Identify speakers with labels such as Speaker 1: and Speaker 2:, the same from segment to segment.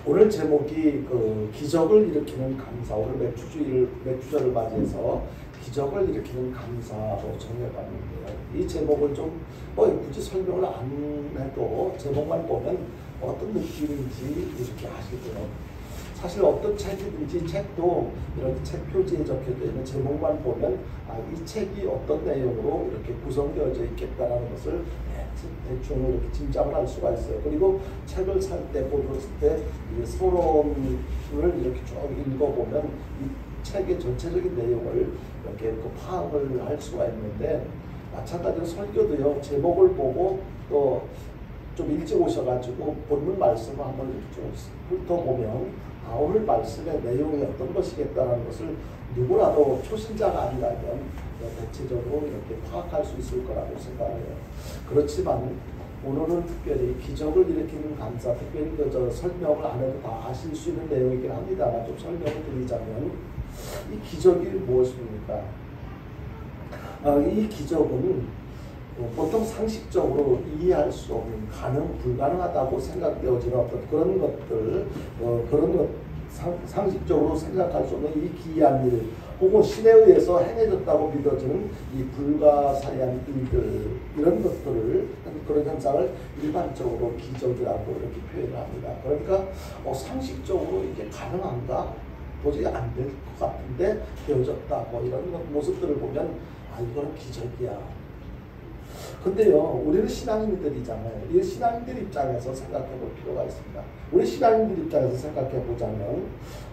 Speaker 1: 오늘 제목이 기적을 일으키는 감사. 오늘 맥주절을 맞이해서 기적을 일으키는 감사로 정해봤는데요. 이 제목을 좀 굳이 설명을 안 해도 제목만 보면 어떤 느낌인지 이렇게 아시고요. 사실 어떤 책이든지 책도 이렇게 책 표지에 적혀져 있는 제목만 보면 이 책이 어떤 내용으로 이렇게 구성되어져 있겠다라는 것을 대충 이렇게 짐작을 할 수가 있어요. 그리고 책을 살 때 보았을 때 서론을 이렇게 쭉 읽어보면 이 책의 전체적인 내용을 이렇게 파악을 할 수가 있는데, 마찬가지로 설교도요, 제목을 보고 또 좀 일찍 오셔가지고 본문 말씀을 한번 좀 훑어보면 오늘 말씀의 내용이 어떤 것이겠다는 것을 누구라도 초신자가 아니라면 대체적으로 이렇게 파악할 수 있을 거라고 생각해요. 그렇지만 오늘은 특별히 기적을 일으키는 감사, 특별히 설명을 안 해도 다 아실 수 있는 내용이긴 합니다만 좀 설명을 드리자면, 이 기적이 무엇입니까? 이 기적은 보통 상식적으로 이해할 수 없는, 불가능하다고 생각되어지는 어떤 그런 것들, 상식적으로 생각할 수 없는 이 기이한 일, 혹은 신에 의해서 행해졌다고 믿어지는 이 불가사의한 일들, 이런 것들을, 그런 현상을 일반적으로 기적이라고 이렇게 표현을 합니다. 그러니까 상식적으로 이게 가능한가? 도저히 안 될 것 같은데 되어졌다. 이런 모습들을 보면 이거는 기적이야. 근데요, 우리는 신앙인들이잖아요. 이 신앙인들 입장에서 생각해 볼 필요가 있습니다. 우리 신앙인들 입장에서 생각해 보자면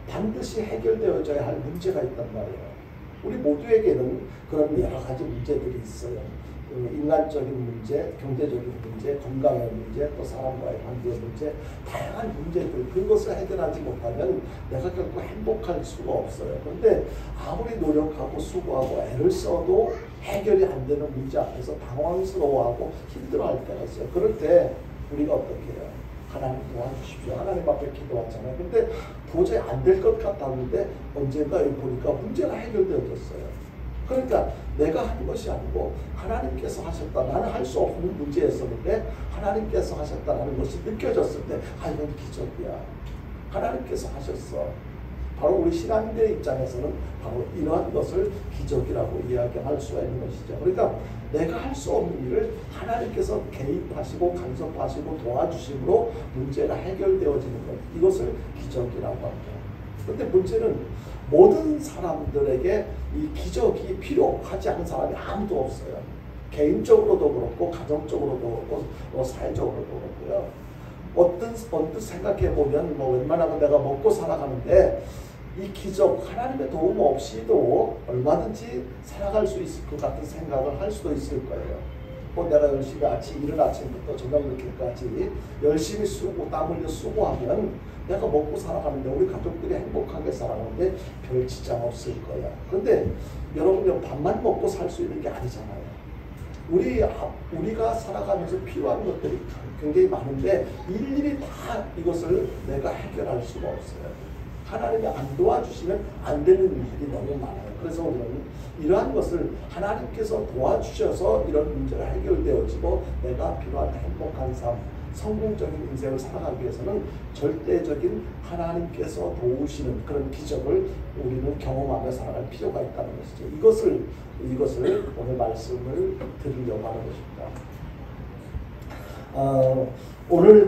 Speaker 1: 반드시 해결되어져야 할 문제가 있단 말이에요. 우리 모두에게는 그런 여러 가지 문제들이 있어요. 인간적인 문제, 경제적인 문제, 건강의 문제, 또 사람과의 관계의 문제, 다양한 문제들, 그것을 해결하지 못하면 내가 결국 행복할 수가 없어요. 그런데 아무리 노력하고 수고하고 애를 써도 해결이 안 되는 문제 앞에서 당황스러워하고 힘들어할 때가 있어요. 그럴 때 우리가 어떻게 해요? 하나님 도와주십시오. 하나님 앞에 기도하잖아요. 근데 도저히 안 될 것 같았는데 언젠가 보니까 문제가 해결되어졌어요. 그러니까 내가 한 것이 아니고 하나님께서 하셨다. 나는 할 수 없는 문제였었는데 하나님께서 하셨다는 것이 느껴졌을 때 이건 기적이야. 하나님께서 하셨어. 바로 우리 신앙인들의 입장에서는 바로 이러한 것을 기적이라고 이야기할 수가 있는 것이죠. 그러니까 내가 할 수 없는 일을 하나님께서 개입하시고 간섭하시고 도와주심으로 문제가 해결되어지는 것, 이것을 기적이라고 합니다. 그런데 문제는 모든 사람들에게 이 기적이 필요하지 않은 사람이 아무도 없어요. 개인적으로도 그렇고 가정적으로도 그렇고 사회적으로도 그렇고요. 언뜻 생각해보면 웬만하면 내가 먹고 살아가는데 이 기적, 하나님의 도움 없이도 얼마든지 살아갈 수 있을 것 같은 생각을 할 수도 있을 거예요. 내가 열심히 이른 아침부터 저녁 늦게까지 열심히 땀 흘려 수고하면 내가 먹고 살아가는데 우리 가족들이 행복하게 살아가는데 별 지장 없을 거야. 그런데 여러분, 밥만 먹고 살 수 있는 게 아니잖아요. 우리가 살아가면서 필요한 것들이 굉장히 많은데 일일이 다 이것을 내가 해결할 수가 없어요. 하나님이 안 도와주시면 안 되는 일들이 너무 많아요. 그래서 우리는 이러한 것을 하나님께서 도와주셔서 이런 문제가 해결되어지고 내가 필요한 행복한 삶, 성공적인 인생을 살아가기 위해서는 절대적인 하나님께서 도우시는 그런 기적을 우리는 경험하며 살아갈 필요가 있다는 것이죠. 이것을 오늘 말씀을 드리려고 하는 것입니다. 오늘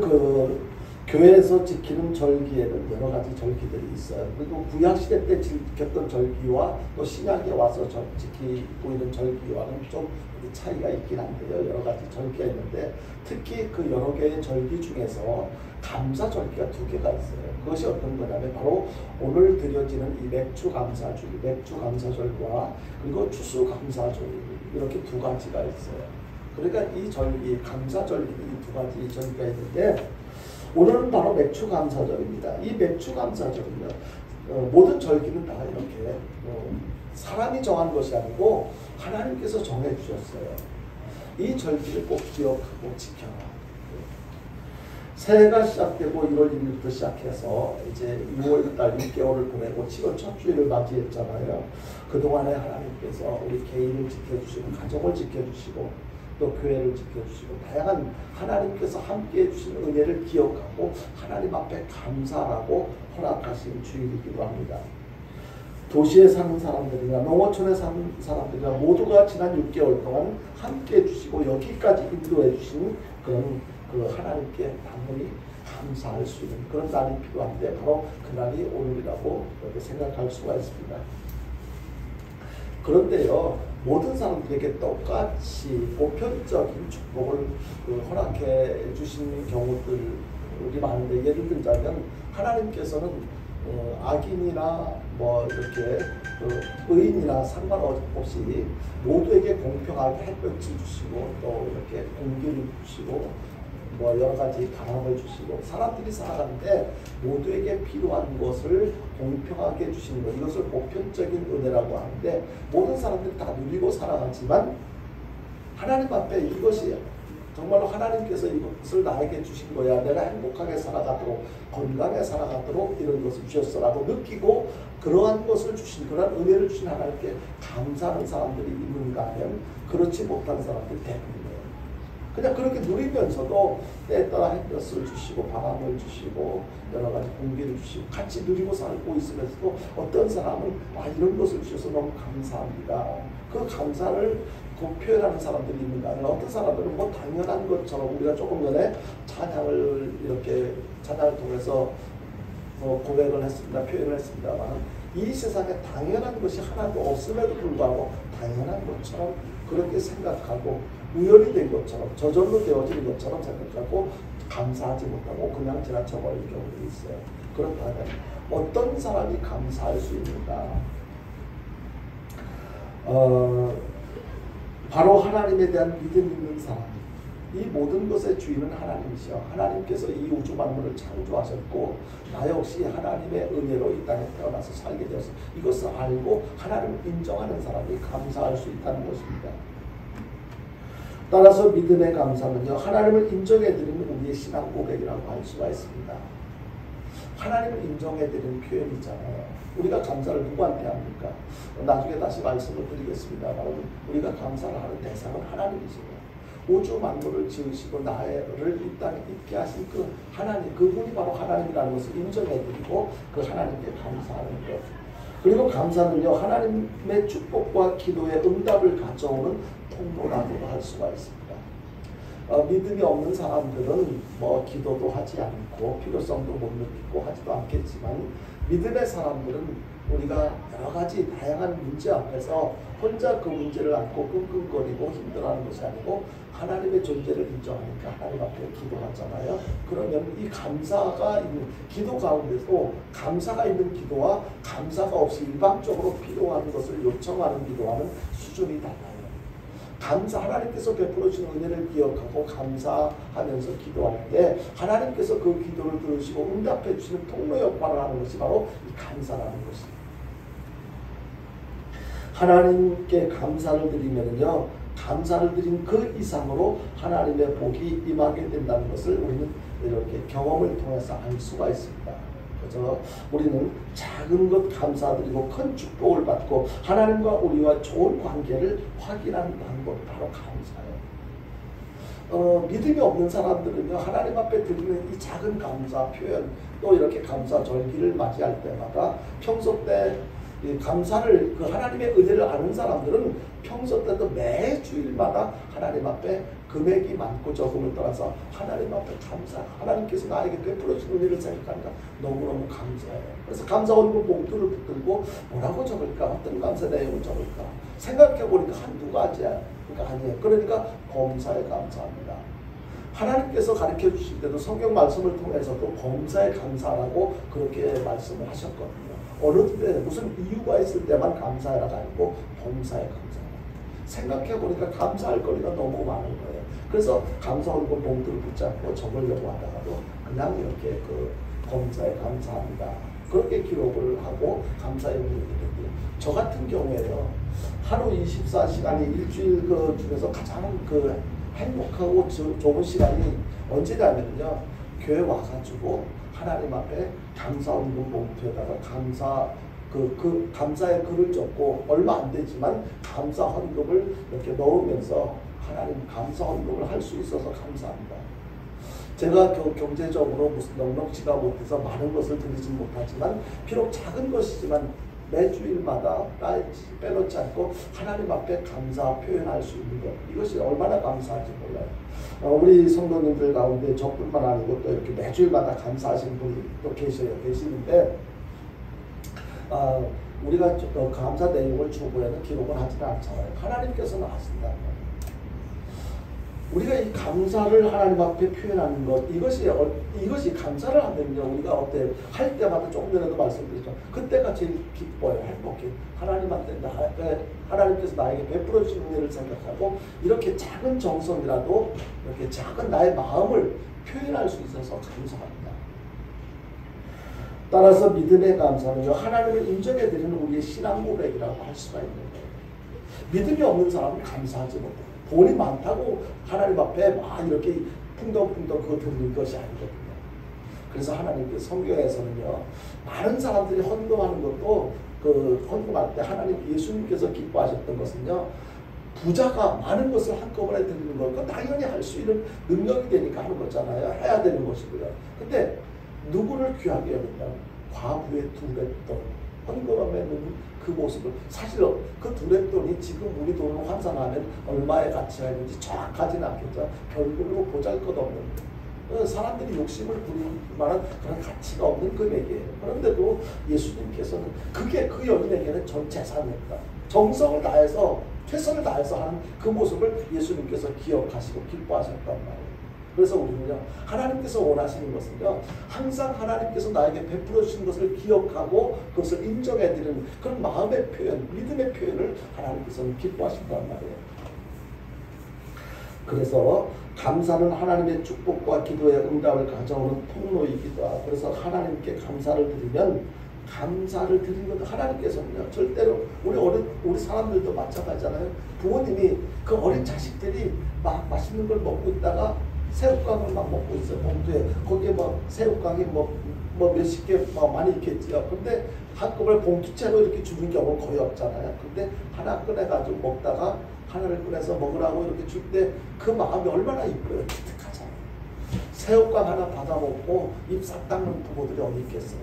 Speaker 1: 교회에서 지키는 절기에는 여러 가지 절기들이 있어요. 그리고 구약시대 때 지켰던 절기와 또 신약에 와서 지키고 있는 절기와는 좀 차이가 있긴 한데요. 여러 가지 절기가 있는데 특히 그 여러 개의 절기 중에서 감사절기가 2개가 있어요. 그것이 어떤 거냐면 바로 오늘 드려지는 이 맥주감사절과 그리고 추수감사절, 이렇게 2가지가 있어요. 그러니까 이 절기, 감사절기, 이 2가지 절기가 있는데 오늘은 바로 맥주감사절입니다. 이 맥주감사절은요, 모든 절기는 다 이렇게 사람이 정한 것이 아니고 하나님께서 정해주셨어요. 이 절기를 꼭 기억하고 지켜라. 새해가 시작되고 1월 1일부터 시작해서 이제 6월달 6개월을 보내고 7월 첫 주일을 맞이했잖아요. 그동안에 하나님께서 우리 개인을 지켜주시고 가정을 지켜주시고 또 교회를 지켜주시고 다양한 하나님께서 함께해 주신 은혜를 기억하고 하나님 앞에 감사하고 허락하신 주일이기도 합니다. 도시에 사는 사람들이나 농어촌에 사는 사람들이나 모두가 지난 6개월 동안 함께해 주시고 여기까지 인도해 주신 그런 그 하나님께 당연히 감사할 수 있는 그런 날이 필요한데 바로 그날이 오늘이라고 이렇게 생각할 수가 있습니다. 그런데요, 모든 사람들에게 똑같이 보편적인 축복을 허락해 주신 경우들이 많은데, 예를 들자면 하나님께서는 악인이나 뭐 이렇게 의인이나 상관없이 모두에게 공평하게 햇볕을 주시고 또 이렇게 공기를 주시고 뭐 여러 가지 바람을 주시고 사람들이 살아가는데 모두에게 필요한 것을 공평하게 주시는 것, 이것을 보편적인 은혜라고 하는데 모든 사람들이 다 누리고 살아가지만 하나님 앞에 이것이 정말로 하나님께서 이것을 나에게 주신 거야, 내가 행복하게 살아가도록 건강하게 살아가도록 이런 것을 주셨어라고 느끼고 그러한 것을 주신, 그러한 은혜를 주신 하나님께 감사하는 사람들이 있는가 하면 그렇지 못한 사람들이 대부분이에요. 그냥 그렇게 누리면서도 때에 따라 햇볕을 주시고 바람을 주시고 여러 가지 공기를 주시고 같이 누리고 살고 있으면서도 어떤 사람은 이런 것을 주셔서 너무 감사합니다. 그 감사를 표현하는 사람들이 있는가 하면 어떤 사람들은 뭐 당연한 것처럼, 우리가 조금 전에 찬양을 이렇게 찬양을 통해서 고백을 했습니다. 표현을 했습니다만 이 세상에 당연한 것이 하나도 없음에도 불구하고 당연한 것처럼 그렇게 생각하고 우연이 된 것처럼 저절로 되어진 것처럼 생각하고 감사하지 못하고 그냥 지나쳐버릴 경우도 있어요. 그렇다면 어떤 사람이 감사할 수 있는가? 바로 하나님에 대한 믿음 있는 사람. 이 모든 것의 주인은 하나님이시여 하나님께서 이 우주 만물을 창조하셨고 나 역시 하나님의 은혜로 이 땅에 태어나서 살게 되어서 이것을 알고 하나님을 인정하는 사람이 감사할 수 있다는 것입니다. 따라서 믿음의 감사는요, 하나님을 인정해드리는 우리의 신앙 고백이라고 할 수가 있습니다. 하나님을 인정해드리는 표현이잖아요. 우리가 감사를 누구한테 합니까? 나중에 다시 말씀을 드리겠습니다만 우리가 감사를 하는 대상은 하나님이시고 우주 만물을 지으시고 나를 이 땅에 있게 하신 그 하나님, 그분이 바로 하나님이라는 것을 인정해드리고 그 하나님께 감사하는 것. 그리고 감사는요, 하나님의 축복과 기도의 응답을 가져오는 통로라고 할 수가 있습니다. 믿음이 없는 사람들은 뭐 기도도 하지 않고 필요성도 못 느끼고 하지도 않겠지만 믿음의 사람들은 우리가 여러 가지 다양한 문제 앞에서 혼자 그 문제를 안고 끙끙거리고 힘들어하는 것이 아니고 하나님의 존재를 인정하니까 하나님 앞에 기도하잖아요. 그러면 이 감사가 있는 기도 가운데서 감사가 있는 기도와 감사가 없이 일방적으로 필요한 것을 요청하는 기도와는 수준이 달라요. 하나님께서 베풀어 주신 은혜를 기억하고 감사하면서 기도할 때 하나님께서 그 기도를 들으시고 응답해 주시는 통로 역할을 하는 것이 바로 이 감사라는 것입니다. 하나님께 감사를 드리면요, 감사를 드린 그 이상으로 하나님의 복이 임하게 된다는 것을 우리는 이렇게 경험을 통해서 알 수가 있습니다. 그래서 우리는 작은 것 감사드리고 큰 축복을 받고 하나님과 우리와 좋은 관계를 확인하는 방법, 바로 감사예요. 믿음이 없는 사람들은요, 하나님 앞에 드리는 이 작은 감사 표현, 또 이렇게 감사 절기를 맞이할 때마다 평소 때 이 감사를, 그 하나님의 은혜를 아는 사람들은 평소 때도 매 주일마다 하나님 앞에 금액이 많고 적음을 떠나서 하나님 앞에 감사, 하나님께서 나에게 베풀어 주신 은혜를 생각하니까 너무너무 감사해요. 그래서 감사 원고 봉투를 붙들고 뭐라고 적을까? 어떤 감사 내용을 적을까? 생각해보니까 한두 가지야. 그러니까 아니에요. 그러니까 범사에 감사합니다. 하나님께서 가르쳐 주실 때도 성경 말씀을 통해서도 범사에 감사라고 그렇게 말씀을 하셨거든요. 어느 때 무슨 이유가 있을 때만 감사해라가 아니고 범사에 감사해라. 생각해보니까 감사할 거리가 너무 많은 거예요. 그래서 감사 원고 봉투를 붙잡고 적으려고 하다가도 그냥 이렇게 그 범사에 감사합니다. 그렇게 기록을 하고 감사의 의미를 드렸고요. 저 같은 경우에요, 하루 24시간이 일주일 그 중에서 가장 그 행복하고 좋은 시간이 언제냐면요, 교회 와가지고 하나님 앞에 감사 원금 봉투에다가 감사의 글을 적고 얼마 안 되지만 감사 헌금을 이렇게 넣으면서 하나님 감사 헌금을 할 수 있어서 감사합니다. 제가 경제적으로 무슨 넉넉지가 못해서 많은 것을 드리진 못하지만 비록 작은 것이지만 매주일마다 빼놓지 않고 하나님 앞에 감사 표현할 수 있는 것, 이것이 얼마나 감사한지 몰라요. 우리 성도님들 가운데 저뿐만 아니고 또 이렇게 매주일마다 감사하시는 분이 또 계시는데 우리가 감사 내용을 주보에는 기록을 하지는 않잖아요. 하나님께서는 아신다. 우리가 이 감사를 하나님 앞에 표현하는 것, 이것이 감사를 하면요, 우리가 어때 할 때마다 조금 전에도 말씀드렸죠. 그때가 제일 기뻐요, 행복해. 하나님께서 나에게 베풀어 주신 은혜를 생각하고 이렇게 작은 정성이라도 이렇게 작은 나의 마음을 표현할 수 있어서 감사합니다. 따라서 믿음의 감사는요, 하나님을 인정해드리는 우리의 신앙 고백이라고 할 수가 있는 거예요. 믿음이 없는 사람은 감사하지 못해요. 돈이 많다고 하나님 앞에 막 이렇게 풍덩풍덩 그거 드리는 것이 아니거든요. 그래서 하나님께 성경에서는요, 많은 사람들이 헌금하는 것도 그 헌금할 때 하나님 예수님께서 기뻐하셨던 것은요, 부자가 많은 것을 한꺼번에 드리는 거 당연히 할 수 있는 능력이 되니까 하는 거잖아요. 해야 되는 것이고요. 근데 누구를 귀하게 여겼냐면 과부의 두렛돈 헌금하면 그 모습을, 사실 그 두렛돈이 지금 우리 돈으로 환산하면 얼마의 가치가 있는지 정확하지는 않겠죠. 별로 보잘것없는, 사람들이 욕심을 부릴 만한 그런 가치가 없는 금액이에요. 그런데도 예수님께서는 그게 그 여인에게는 전 재산이었다. 정성을 다해서 최선을 다해서 하는 그 모습을 예수님께서 기억하시고 기뻐하셨단 말이에요. 그래서 우리는요, 하나님께서 원하시는 것은요, 항상 하나님께서 나에게 베풀어 주신 것을 기억하고 그것을 인정해드리는 그런 마음의 표현, 믿음의 표현을 하나님께서는 기뻐하신단 말이에요. 그래서 감사는 하나님의 축복과 기도의 응답을 가져오는 통로이기도 하고, 그래서 하나님께 감사를 드리면, 감사를 드리는 것, 하나님께서는요, 절대로 우리 사람들도 마찬가지잖아요. 부모님이 그 어린 자식들이 막 맛있는 걸 먹고 있다가 새우깡을 막 먹고 있어요. 봉투에 거기에 뭐 새우깡이 뭐 몇십 개 많이 있겠지요. 근데 한꺼번에 봉투채로 이렇게 주는 경우는 거의 없잖아요. 근데 하나 꺼내가지고 먹다가 하나를 꺼내서 먹으라고 이렇게 줄 때 그 마음이 얼마나 이뻐요. 기특하잖아요. 새우깡 하나 받아 먹고 입 싹 닦는 부모들이 어디 있겠어요.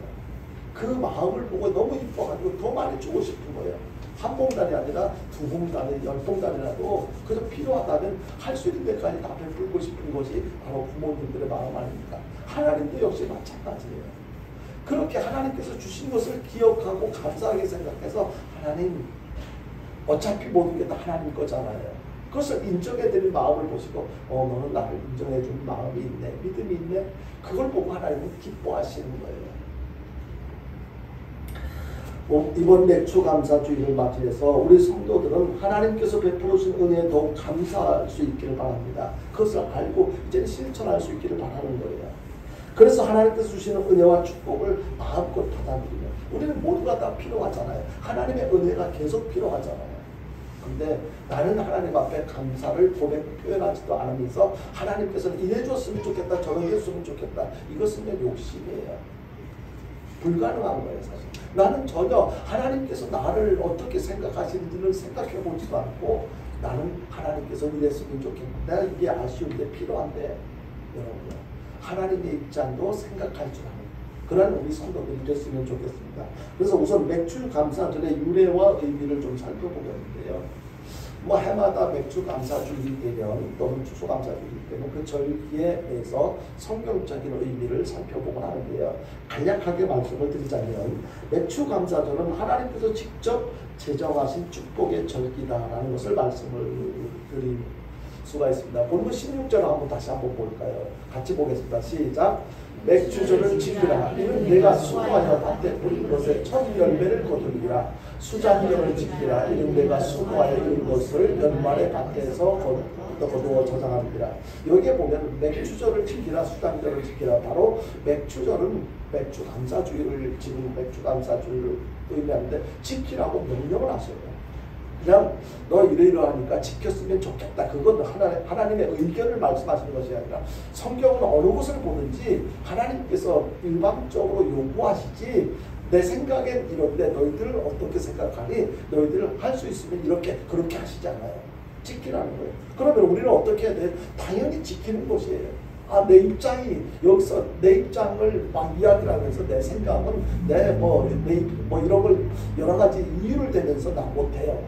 Speaker 1: 그 마음을 보고 너무 이뻐가지고 더 많이 주고 싶은 거예요. 한 봉단이 아니라 두 봉단이 10봉단이라도 그저 필요하다면 할 수 있는 데까지 다 베풀고 싶은 것이 바로 부모님들의 마음 아닙니까? 하나님도 역시 마찬가지예요. 그렇게 하나님께서 주신 것을 기억하고 감사하게 생각해서, 하나님 어차피 모든 게 다 하나님 거잖아요. 그것을 인정해드릴 마음을 보시고 너는 나를 인정해주는 마음이 있네, 믿음이 있네, 그걸 보고 하나님은 기뻐하시는 거예요. 이번 맥주 감사주의를 맞이해서 우리 성도들은 하나님께서 베풀어 주신 은혜에 더욱 감사할 수 있기를 바랍니다. 그것을 알고 이제는 실천할 수 있기를 바라는 거예요. 그래서 하나님께서 주시는 은혜와 축복을 마음껏 받아들이면, 우리는 모두가 다 필요하잖아요. 하나님의 은혜가 계속 필요하잖아요. 근데 나는 하나님 앞에 감사를 표현하지도 않으면서 하나님께서는 이래 줬으면 좋겠다, 저래 줬으면 좋겠다, 이것은 욕심이에요. 불가능한 거예요, 사실. 나는 전혀 하나님께서 나를 어떻게 생각하시는지를 생각해 보지도 않고, 나는 하나님께서 이랬으면 좋겠는데, 내가 이게 아쉬운데 필요한데, 여러분 하나님의 입장도 생각할 줄 아는 그런 우리 성도들이 됐으면 좋겠습니다. 그래서 우선 맥주 감사절의 유래와 의미를 좀 살펴보겠는데요. 해마다 맥주 감사주일 때면, 또는 추수 감사주일 때면 그 절기에 대해서 성경적인 의미를 살펴보곤 하는데요. 간략하게 말씀을 드리자면, 맥주 감사절은 하나님께서 직접 제정하신 축복의 절기다라는 것을 말씀을 드릴 수가 있습니다. 본문 16절을 다시 한번 볼까요? 같이 보겠습니다. 시작. 맥주절을 지키라. 이는 내가 수고하여 밭에 뿌린 것에 첫 열매를 거두리라. 수장절을 지키라. 이는 내가 수고하여 이룬 것을 연말에 밭에서 거두어 저장하리라. 여기에 보면 맥주절을 지키라, 수장절을 지키라. 바로 맥주절은 맥주 감사주의를, 지금 맥주 감사주의를 의미하는데 지키라고 명령을 하셔요. 그냥 너 이러이러하니까 지켰으면 좋겠다, 그건 하나님의 의견을 말씀하시는 것이 아니라, 성경은 어느 곳을 보든지 하나님께서 일방적으로 요구하시지, 내 생각엔 이런데 너희들 어떻게 생각하니, 너희들 할 수 있으면 이렇게 그렇게 하시잖아요. 지키라는 거예요. 그러면 우리는 어떻게 해야 돼요? 당연히 지키는 것이에요. 내 입장이 여기서 내 입장을 막 이야기를 하면서 내 생각은 내 이런 걸 여러 가지 이유를 대면서 나 못해요.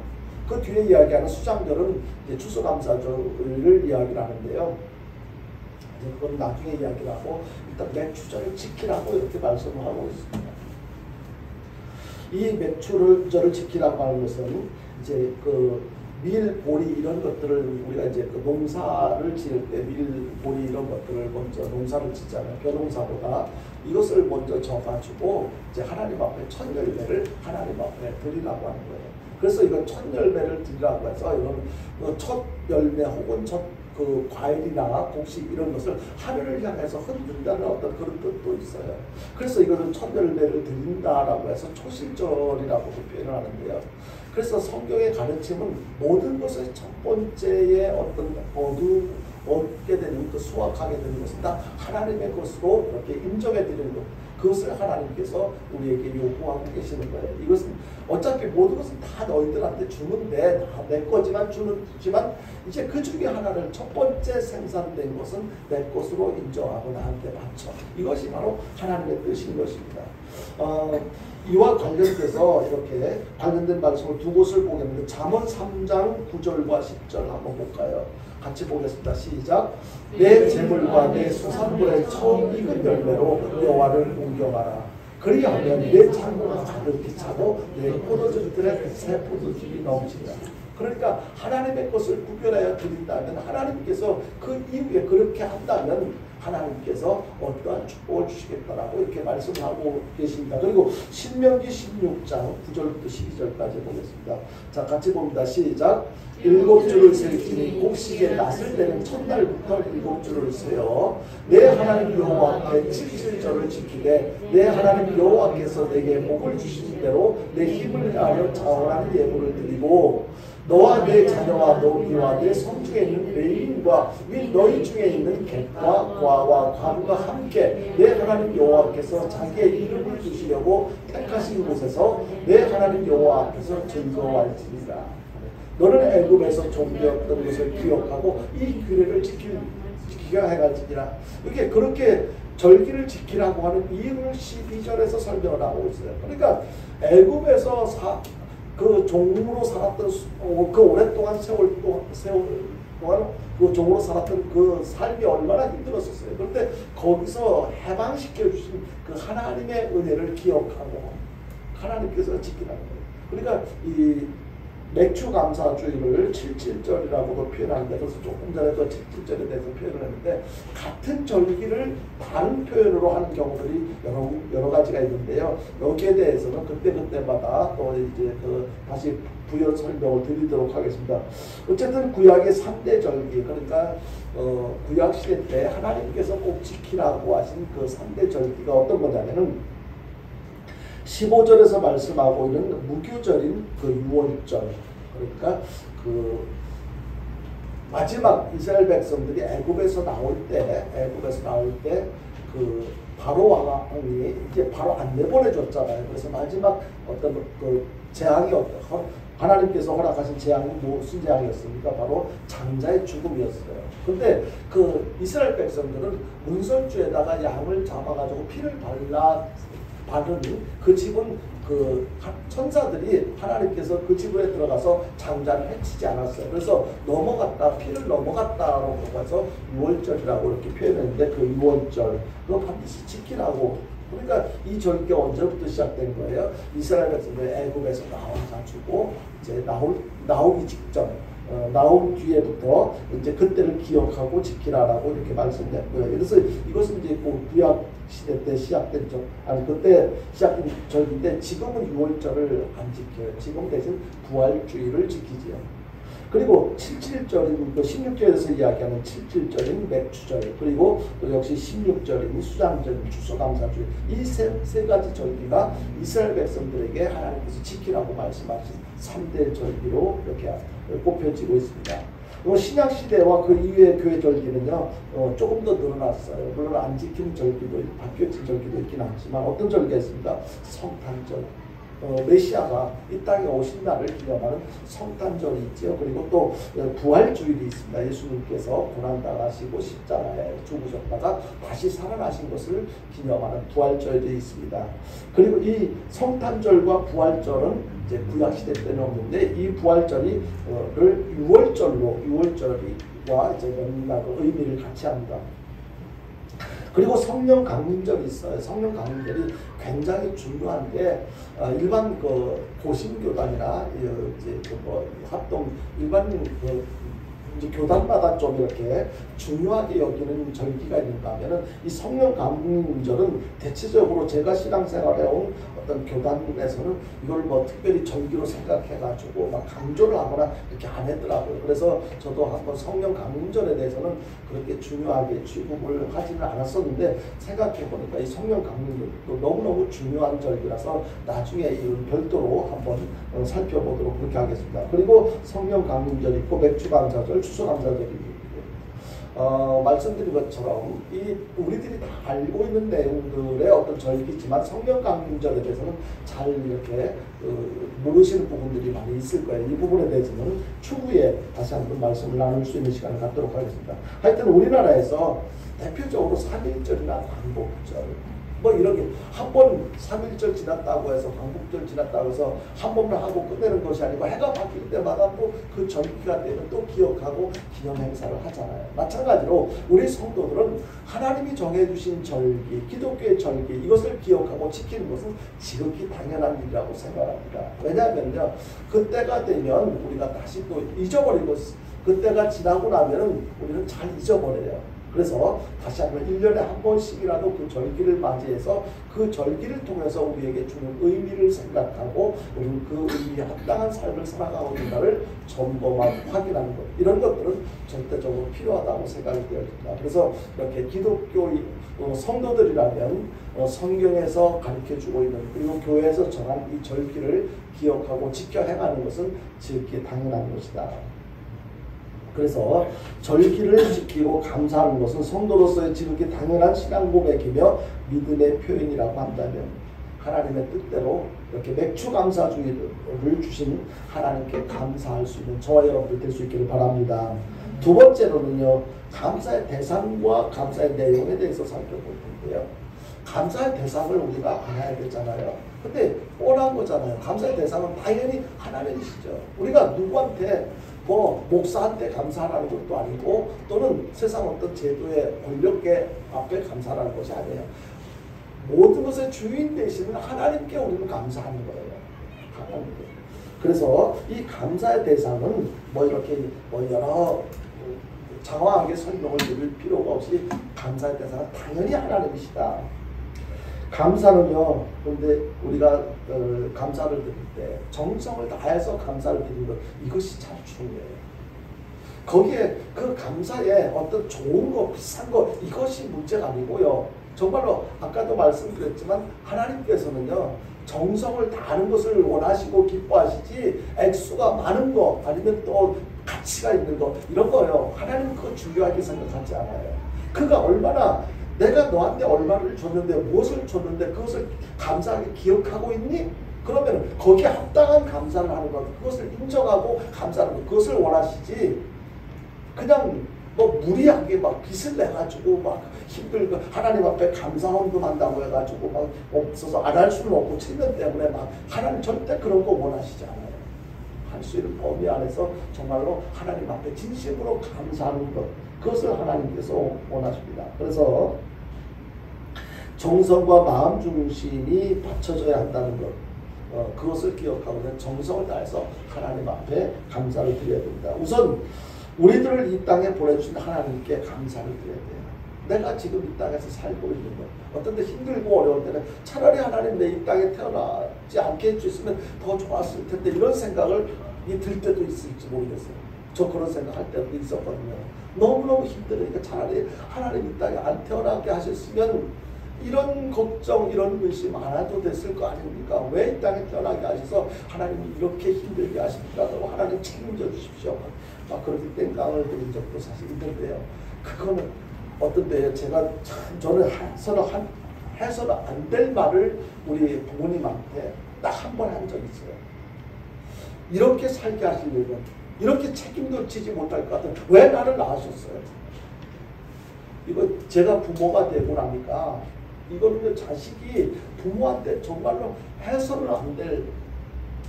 Speaker 1: 그 뒤에 이야기하는 수장절은 이제 추수감사절을 이야기를 하는데요. 이제 그건 나중에 이야기를 하고 일단 맥추절을 지키라고 이렇게 말씀을 하고 있습니다. 이 맥추절을 지키라고 하는 것은 이제 밀, 보리 이런 것들을 우리가 이제 농사를 지을 때 밀, 보리 이런 것들을 먼저 농사를 짓잖아요. 벼농사보다 이것을 먼저 져가지고 이제 하나님 앞에 첫 열매를 하나님 앞에 드리라고 하는 거예요. 그래서 이건 첫 열매를 드리라고 해서 이건 첫 열매 혹은 첫 과일이나 곡식 이런 것을 하늘을 향해서 흔든다는 어떤 그런 뜻도 있어요. 그래서 이거는 첫 열매를 드린다라고 해서 초실절이라고도 표현을 하는데요. 그래서 성경의 가르침은 모든 것의 첫 번째의 어떤 얻게 되는 수확하게 되는 것은 다 하나님의 것으로 이렇게 인정해 드리는 것. 그것을 하나님께서 우리에게 요구하고 계시는 거예요. 이것은 어차피 모든 것은 다 너희들한테 주는데 내 거지만 주지만 이제 그 중에 하나를 첫 번째 생산된 것은 내 것으로 인정하고 나한테 바쳐. 이것이 바로 하나님의 뜻인 것입니다. 이와 관련돼서 이렇게 관련된 말씀을 두 곳을 보겠는데 잠언 3장 9절과 10절 한번 볼까요? 같이 보겠습니다. 시작. 내 재물과 내 수산물의 처음 익은 열매로 여호와를 공경하라. 그리하면 내 창고가 가득히 차고 내 포도주들의 새 포도즙이 넘치리라. 그러니까 하나님의 것을 구별하여 드린다면 하나님께서 그 이후에 그렇게 한다면 하나님께서 어떠한 축복을 주시겠다라고 이렇게 말씀하고 계십니다. 그리고 신명기 16장 9절부터 12절까지 보겠습니다. 자, 같이 봅니다. 시작. 7줄을 셀지니 곡식의 낫을 때는 첫날부터 7줄을 세어 내 하나님 여호와께 7절을 지키되 내 하나님 여호와께서 내게 복을 주신 대로 내 힘을 다하여 자원하는 예물을 드리고 너와 내 자녀와 너희와 내 성중에 있는 레위인과 및 너희 중에 있는 객과 과와 관과 함께 내 하나님 여호와께서 자기의 이름을 두시려고 택하신 곳에서 내 하나님 여호와 앞에서 즐거워할지니라. 너는 애굽에서 종되었던 것을 기억하고 이 규례를 지키게 해갈지니라. 이게 그렇게 절기를 지키라고 하는 이유를 12절에서 설명을 하고 있어요. 그러니까 애굽에서 그 종으로 살았던 그 오랫동안 세월 동안 그 종으로 살았던 그 삶이 얼마나 힘들었었어요. 그런데 거기서 해방시켜 주신 그 하나님의 은혜를 기억하고 하나님께서 지키라는 거예요. 그러니까 이 맥추 감사주의를 77절이라고도 표현하는데 그래서 조금 전에 또 77절에 대해서 표현을 했는데 같은 절기를 다른 표현으로 하는 경우들이 여러 가지가 있는데요. 여기에 대해서는 그때마다 또 이제 다시 부연 설명을 드리도록 하겠습니다. 어쨌든 구약의 3대 절기, 그러니까 구약 시대 때 하나님께서 꼭 지키라고 하신 그 3대 절기가 어떤 거냐면은 15절에서 말씀하고 있는 무교절인 그 유월절, 그러니까 그 마지막 이스라엘 백성들이 애굽에서 나올 때 그 바로 왕이 이제 바로 안 내보내줬잖아요. 그래서 마지막 어떤 그 재앙이 하나님께서 허락하신 재앙이 무슨 재앙이었습니까? 바로 장자의 죽음이었어요. 근데 그 이스라엘 백성들은 문설주에다가 양을 잡아가지고 피를 바르는 그 집은 그 천사들이 하나님께서 그 집에 들어가서 장자를 해치지 않았어요. 그래서 피를 넘어갔다라고 해서 유월절이라고 이렇게 표현했는데 그 유월절 그거 반드시 지키라고. 그러니까 이 절기가 언제부터 시작된 거예요? 이스라엘 백성들이 애굽에서 나와가지고 이제 나오기 직전, 나온 뒤에부터 이제 그때를 기억하고 지키라라고 이렇게 말씀드렸고요. 그래서 이것은 이제 구약 시대 때 시작된 그때 시작된 절기인데 지금은 유월절을 안 지켜요. 지금 대신 부활주의를 지키지요. 그리고 77절인 그 16절에서 이야기하는 77절인 맥추절, 그리고 또 역시 16절인 수장절인 추수감사주의, 이 세 가지 절기가 이스라엘 백성들에게 하나님께서 지키라고 말씀하신 3대 절기로 이렇게 꼽혀지고 있습니다. 신약 시대와 그 이후의 교회 절기는요 조금 더 늘어났어요. 물론 안 지키는 절기도 바뀌어진 절기도 있긴 하지만 어떤 절기가 있습니까? 성탄절. 메시아가 이 땅에 오신 날을 기념하는 성탄절이 있죠. 그리고 또 부활주일이 있습니다. 예수님께서 고난당하시고 십자가에 죽으셨다가 다시 살아나신 것을 기념하는 부활절이 있습니다. 그리고 이 성탄절과 부활절은 이제 구약시대 때는 없는데 이 부활절이 6월절과 이제 명락의 의미를 같이 합니다. 그리고 성령 강림절이 있어요. 성령 강림절이 굉장히 중요한 게 일반 고신교단이나 이제 합동 일반 이제 교단마다 좀 이렇게 중요하게 여기는 절기가 있는가 하면은 이 성령 강림절은 대체적으로 제가 신앙생활해 온 어떤 교단에서는 이걸 뭐 특별히 절기로 생각해가지고 막 강조를 하거나 이렇게 안 했더라고요. 그래서 저도 한번 성령 강림절에 대해서는 그렇게 중요하게 취급을 하지는 않았었는데 생각해보니까 이 성령 강림절도 너무너무 중요한 절기라서 나중에 이걸 별도로 한번 살펴보도록 그렇게 하겠습니다. 그리고 성령 강림절이 있고 맥주감사절, 추수감사절이 말씀드린 것처럼 우리들이 다 알고 있는 내용들의 어떤 절기지만 성령 강림절에 대해서는 잘 이렇게 모르시는 부분들이 많이 있을 거예요. 이 부분에 대해서는 추후에 다시 한번 말씀을 나눌 수 있는 시간을 갖도록 하겠습니다. 하여튼 우리나라에서 대표적으로 3.1절이나 광복절 뭐 이런 게 한 번 3.1절 지났다고 해서 광복절 지났다고 해서 한 번만 하고 끝내는 것이 아니고 해가 바뀔 때마다 또 그 절기가 되면 또 기억하고 기념 행사를 하잖아요. 마찬가지로 우리 성도들은 하나님이 정해주신 절기, 기독교의 절기 이것을 기억하고 지키는 것은 지극히 당연한 일이라고 생각합니다. 왜냐하면요 그때가 되면 우리가 다시 또 잊어버리고 그때가 지나고 나면은 우리는 잘 잊어버려요. 그래서 다시 한번 1년에 한 번씩이라도 그 절기를 맞이해서 그 절기를 통해서 우리에게 주는 의미를 생각하고 우리는 그 의미에 합당한 삶을 살아가고 있는가를 점검하고 확인하는 것 이런 것들은 절대적으로 필요하다고 생각이 되어집니다. 그래서 이렇게 기독교 성도들이라면 성경에서 가르쳐주고 있는 그리고 교회에서 정한 이 절기를 기억하고 지켜 행하는 것은 지극히 당연한 것이다. 그래서 절기를 지키고 감사하는 것은 성도로서의 지극히 당연한 신앙 고백이며 믿음의 표현이라고 한다면 하나님의 뜻대로 이렇게 맥주 감사주의를 주신 하나님께 감사할 수 있는 저와 여러분들 될 수 있기를 바랍니다. 두 번째로는요 감사의 대상과 감사의 내용에 대해서 살펴볼 텐데요. 감사의 대상을 우리가 알아야 되잖아요. 근데 뻔한 거잖아요. 감사의 대상은 당연히 하나님이시죠. 우리가 누구한테 뭐 목사한테 감사하라는 것도 아니고 또는 세상 어떤 제도의 권력계 앞에 감사하는 것이 아니에요. 모든 것의 주인 되시는 하나님께 우리는 감사하는 거예요. 하나님께. 그래서 이 감사의 대상은 뭐 이렇게 뭐 여러 장황하게 설명을 드릴 필요가 없이 감사의 대상은 당연히 하나님이시다. 감사는요, 근데 우리가 감사를 드릴 때 정성을 다해서 감사를 드리는 것 이것이 참 중요해요. 거기에 그 감사에 어떤 좋은 거, 비싼 거 이것이 문제가 아니고요. 정말로 아까도 말씀드렸지만 하나님께서는요 정성을 다하는 것을 원하시고 기뻐하시지 액수가 많은 거 아니면 또 가치가 있는 거 이런 거요. 하나님은 그거 중요하게 생각하지 않아요. 그가 얼마나 내가 너한테 얼마를 줬는데 무엇을 줬는데 그것을 감사하게 기억하고 있니? 그러면 거기에 합당한 감사를 하는 것 그것을 인정하고 감사하는 것 그것을 원하시지 그냥 뭐 무리하게 막 빚을 내가지고 막 힘들고 하나님 앞에 감사 헌금한다고 해가지고 막 없어서 안 할 수는 없고 측면 때문에 막 하나님 절대 그런 거 원하시지 않아요. 할 수 있는 범위 안에서 정말로 하나님 앞에 진심으로 감사하는 것 그것을 하나님께서 원하십니다. 그래서 정성과 마음 중심이 받쳐져야 한다는 것 그것을 기억하고 정성을 다해서 하나님 앞에 감사를 드려야 됩니다. 우선 우리들을 이 땅에 보내주신 하나님께 감사를 드려야 돼요. 내가 지금 이 땅에서 살고 있는 것 어떤 때 힘들고 어려울 때는 차라리 하나님 내 이 땅에 태어나지 않게 해주셨으면 더 좋았을 텐데 이런 생각을 들 때도 있을지 모르겠어요. 저 그런 생각할 때도 있었거든요. 너무너무 힘들으니까 차라리 하나님 이 땅에 안 태어나게 하셨으면 이런 걱정 이런 의심 안 해도 됐을 거 아닙니까? 왜 이 땅에 태어나게 하셔서 하나님이 이렇게 힘들게 하십니까? 하나님 책임져 주십시오. 막 그렇게 땡깡을 드린 적도 사실 있는데요. 그거는 어떤 때에 제가 저는 해서는 안 될 말을 우리 부모님한테 딱 한 번 한 적이 있어요. 이렇게 살게 하시려면, 이렇게 책임도 지지 못할 것 같은 왜 나를 낳으셨어요? 이거 제가 부모가 되고 나니까 이거는 자식이 부모한테 정말로 해서는 안 될,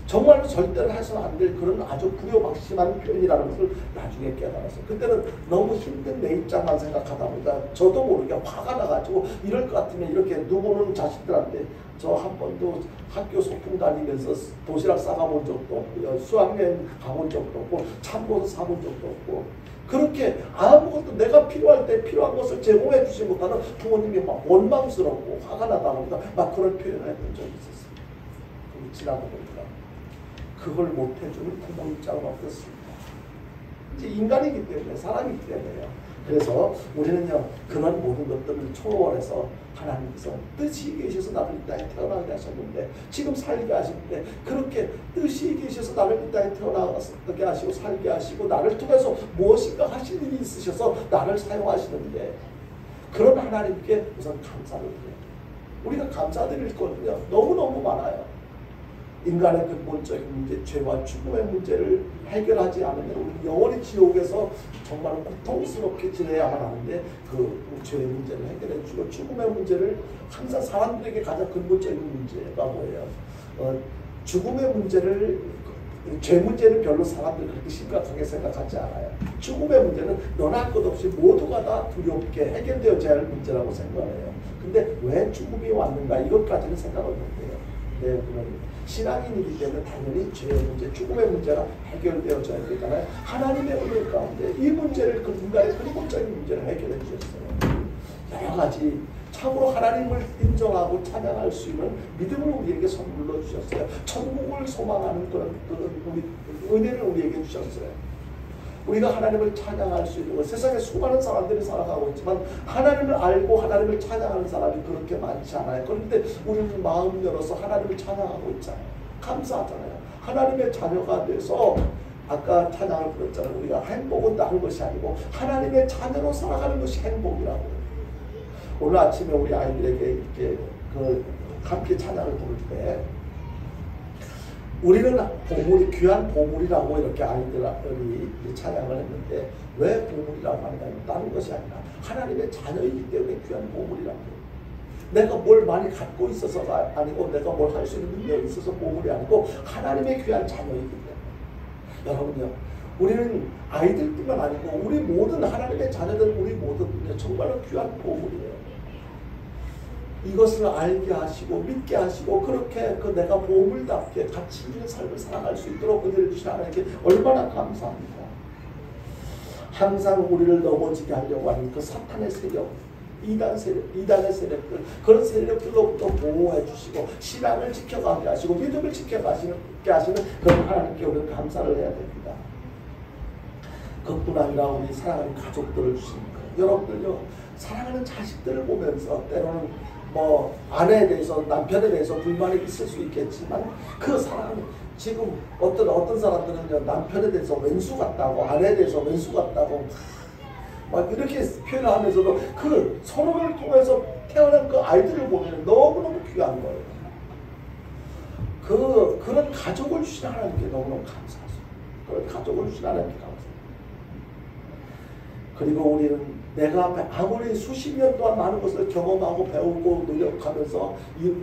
Speaker 1: 정말로 절대로 해서는 안 될 그런 아주 불효박심한 표현이라는 것을 나중에 깨달았어요. 그때는 너무 힘든 내 입장만 생각하다 보니까 저도 모르게 화가 나가지고 이럴 것 같으면 이렇게 누구는 자식들한테 저 한 번도 학교 소풍 다니면서 도시락 싸가본 적도 없고요. 수학여행 가본 적도 없고 참고서 사본 적도 없고 그렇게 아무것도 내가 필요할 때 필요한 것을 제공해 주지 못하는 부모님이 막 원망스럽고 화가 나다 보니까 막 그런 표현을 했던 적이 있었어요. 그리고 지나다 보니까 그걸 못해주는 부모 입장은 어떻습니까? 이제 인간이기 때문에 사람이기 때문에요. 그래서 우리는요 그런 모든 것들을 초월해서 하나님께서 뜻이 계셔서 나를 이 땅에 태어나게 하셨는데 지금 살게 하시는데 그렇게 뜻이 계셔서 나를 이 땅에 태어나게 하시고 살게 하시고 나를 통해서 무엇인가 하실 일이 있으셔서 나를 사용하시는데 그런 하나님께 우선 감사를 드려요. 우리가 감사드릴 거는요 너무너무 많아요. 인간의 근본적인 문제, 죄와 죽음의 문제를 해결하지 않으면 우리 영원히 지옥에서 정말 고통스럽게 지내야만 하는데 그 죄의 문제를 해결해 주고 죽음의 문제를 항상 사람들에게 가장 근본적인 문제가 뭐예요? 죽음의 문제를 죄 문제는 별로 사람들이 그렇게 심각하게 생각하지 않아요. 죽음의 문제는 너나 할 것 없이 모두가 다 두렵게 해결되어져야 할 문제라고 생각해요. 근데 왜 죽음이 왔는가 이것까지는 생각을 못해요. 네, 그런 신앙인이기 때문에 당연히 죄의 문제, 죽음의 문제가 해결되어져야 되잖아요. 하나님의 은혜 가운데 이 문제를 그 인간의 근본적인 문제를 해결해 주셨어요. 여러 가지 참으로 하나님을 인정하고 찬양할 수 있는 믿음을 우리에게 선물로 주셨어요. 천국을 소망하는 그런 은혜를 우리에게 주셨어요. 우리가 하나님을 찬양할 수 있는 것, 세상에 수많은 사람들이 살아가고 있지만 하나님을 알고 하나님을 찬양하는 사람이 그렇게 많지 않아요. 그런데 우리는 마음 열어서 하나님을 찬양하고 있잖아요. 감사하잖아요. 하나님의 자녀가 돼서 아까 찬양을 부르잖아요. 우리가 행복은 다른 것이 아니고 하나님의 자녀로 살아가는 것이 행복이라고. 오늘 아침에 우리 아이들에게 이렇게 함께 찬양을 부를 때 우리는 보물이 귀한 보물이라고 이렇게 아이들이 찬양을 했는데 왜 보물이라고 하느냐면 다른 것이 아니라 하나님의 자녀이기 때문에 귀한 보물이라고. 내가 뭘 많이 갖고 있어서가 아니고 내가 뭘 할 수 있는 능력이 있어서 보물이 아니고 하나님의 귀한 자녀이기 때문에. 여러분요, 우리는 아이들뿐만 아니고 우리 모든 하나님의 자녀들 우리 모두 정말로 귀한 보물이에요. 이것을 알게 하시고 믿게 하시고 그렇게 내가 보물답게 가치 있는 삶을 살아갈 수 있도록 은혜를 주신 하나님께 얼마나 감사합니다. 항상 우리를 넘어지게 하려고 하는 그 사탄의 세력, 이단의 세력들, 그런 세력들로부터 보호해 주시고 신앙을 지켜가게 하시고 믿음을 지켜가게 하시는 그런 하나님께 우리는 감사를 해야 됩니다. 그뿐 아니라 우리 사랑하는 가족들을 주시는 거예요. 여러분들요, 사랑하는 자식들을 보면서 때로는 아내에 대해서 남편에 대해서 불만이 있을 수 있겠지만 그 사랑은 지금 어떤 사람들은 남편에 대해서 왼수 같다고 아내에 대해서 왼수 같다고 막 이렇게 표현하면서도 그 서로를 통해서 태어난 그 아이들을 보면 너무너무 귀한 거예요. 그런 가족을 주신 하나님께 너무너무 감사하죠. 그런 가족을 주신 하나님께 감사합니다. 그리고 우리는 내가 아무리 수십 년 동안 많은 것을 경험하고 배우고 노력하면서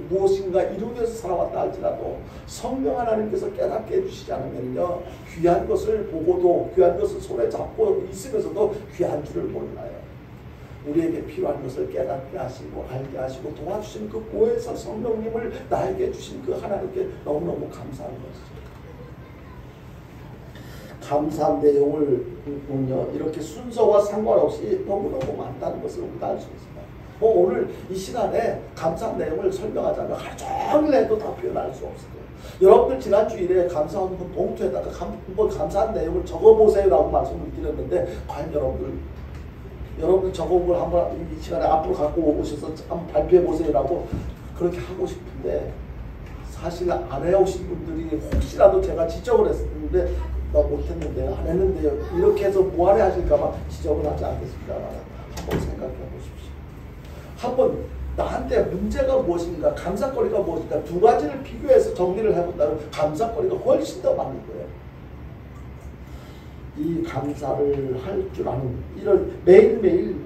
Speaker 1: 무엇인가 이루면서 살아왔다 할지라도 성령 하나님께서 깨닫게 해주시지 않으면요 귀한 것을 보고도 귀한 것을 손에 잡고 있으면서도 귀한 줄을 몰라요. 우리에게 필요한 것을 깨닫게 하시고 알게 하시고 도와주신 그 보혜사 성령님을 나에게 주신 그 하나님께 너무너무 감사한 것이죠. 감사한 내용을 보면요 이렇게 순서와 상관없이 너무너무 많다는 것을 우리가 알 수 있습니다. 오늘 이 시간에 감사한 내용을 설명하자면 하루 종일 해도 다 표현할 수 없을 거예요. 여러분들 지난 주일에 감사한 봉투에다가 한번 감사한 내용을 적어보세요라고 말씀을 드렸는데 과연 여러분들 적어본 걸 한번 이 시간에 앞으로 갖고 오셔서 한번 발표해보세요라고 그렇게 하고 싶은데 사실 안 해오신 분들이 혹시라도 제가 지적을 했는데 못했는데요, 안 했는데요, 이렇게 해서 무한해 하실까봐 지적을 하지 않겠습니다. 한번 생각해 보십시오. 한번 나한테 문제가 무엇인가, 감사거리가 무엇인가 두 가지를 비교해서 정리를 해본다면 감사거리가 훨씬 더 많은 거예요. 이 감사를 할 줄 아는 이런 매일매일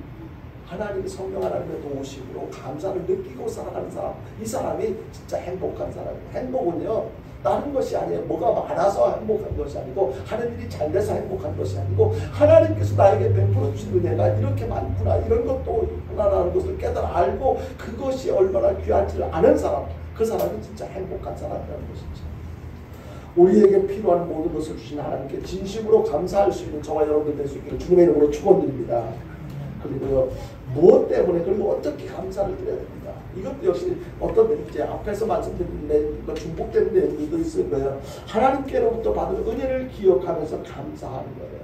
Speaker 1: 하나님의 성령 하나님의 도우심으로 감사를 느끼고 살아가는 사람, 이 사람이 진짜 행복한 사람이에요. 행복은요 다른 것이 아니에요. 뭐가 많아서 행복한 것이 아니고 하는 일이 잘 돼서 행복한 것이 아니고 하나님께서 나에게 베풀어 주신 은혜가 이렇게 많구나, 이런 것도 있구나라는 것을 깨달아 알고 그것이 얼마나 귀한지를 아는 사람, 그 사람이 진짜 행복한 사람이라는 것이죠. 우리에게 필요한 모든 것을 주신 하나님께 진심으로 감사할 수 있는 저와 여러분들 될 수 있기를 주님의 이름으로 축원드립니다. 그리고 무엇 때문에, 그리고 어떻게 감사를 드려야 됩니다. 이것도 역시 어떤 이제 앞에서 말씀드린 중복된 내용들도 있을 거예요. 하나님께로부터 받은 은혜를 기억하면서 감사하는 거예요.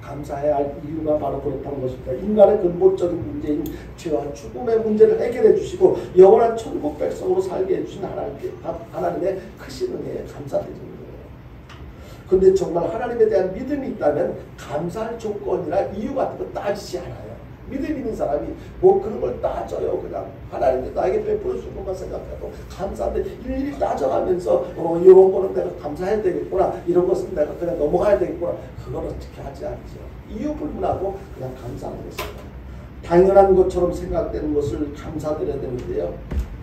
Speaker 1: 감사해야 할 이유가 바로 그렇다는 것입니다. 인간의 근본적인 문제인 죄와 죽음의 문제를 해결해 주시고 영원한 천국 백성으로 살게 해주신 하나님의 크신 은혜에 감사드리는 거예요. 근데 정말 하나님에 대한 믿음이 있다면 감사할 조건이나 이유 같은 거 따지지 않아요. 믿음 있는 사람이 뭐 그런 걸 따져요. 그냥 하나님이 나에게 베풀어 준 것만 생각하고 감사한데 일일이 따져가면서 이런 거는 내가 감사해야 되겠구나, 이런 것은 내가 그냥 넘어가야 되겠구나, 그걸 어떻게 하지 않죠. 이유 불문하고 그냥 감사하는 것입니다. 당연한 것처럼 생각되는 것을 감사드려야 되는데요,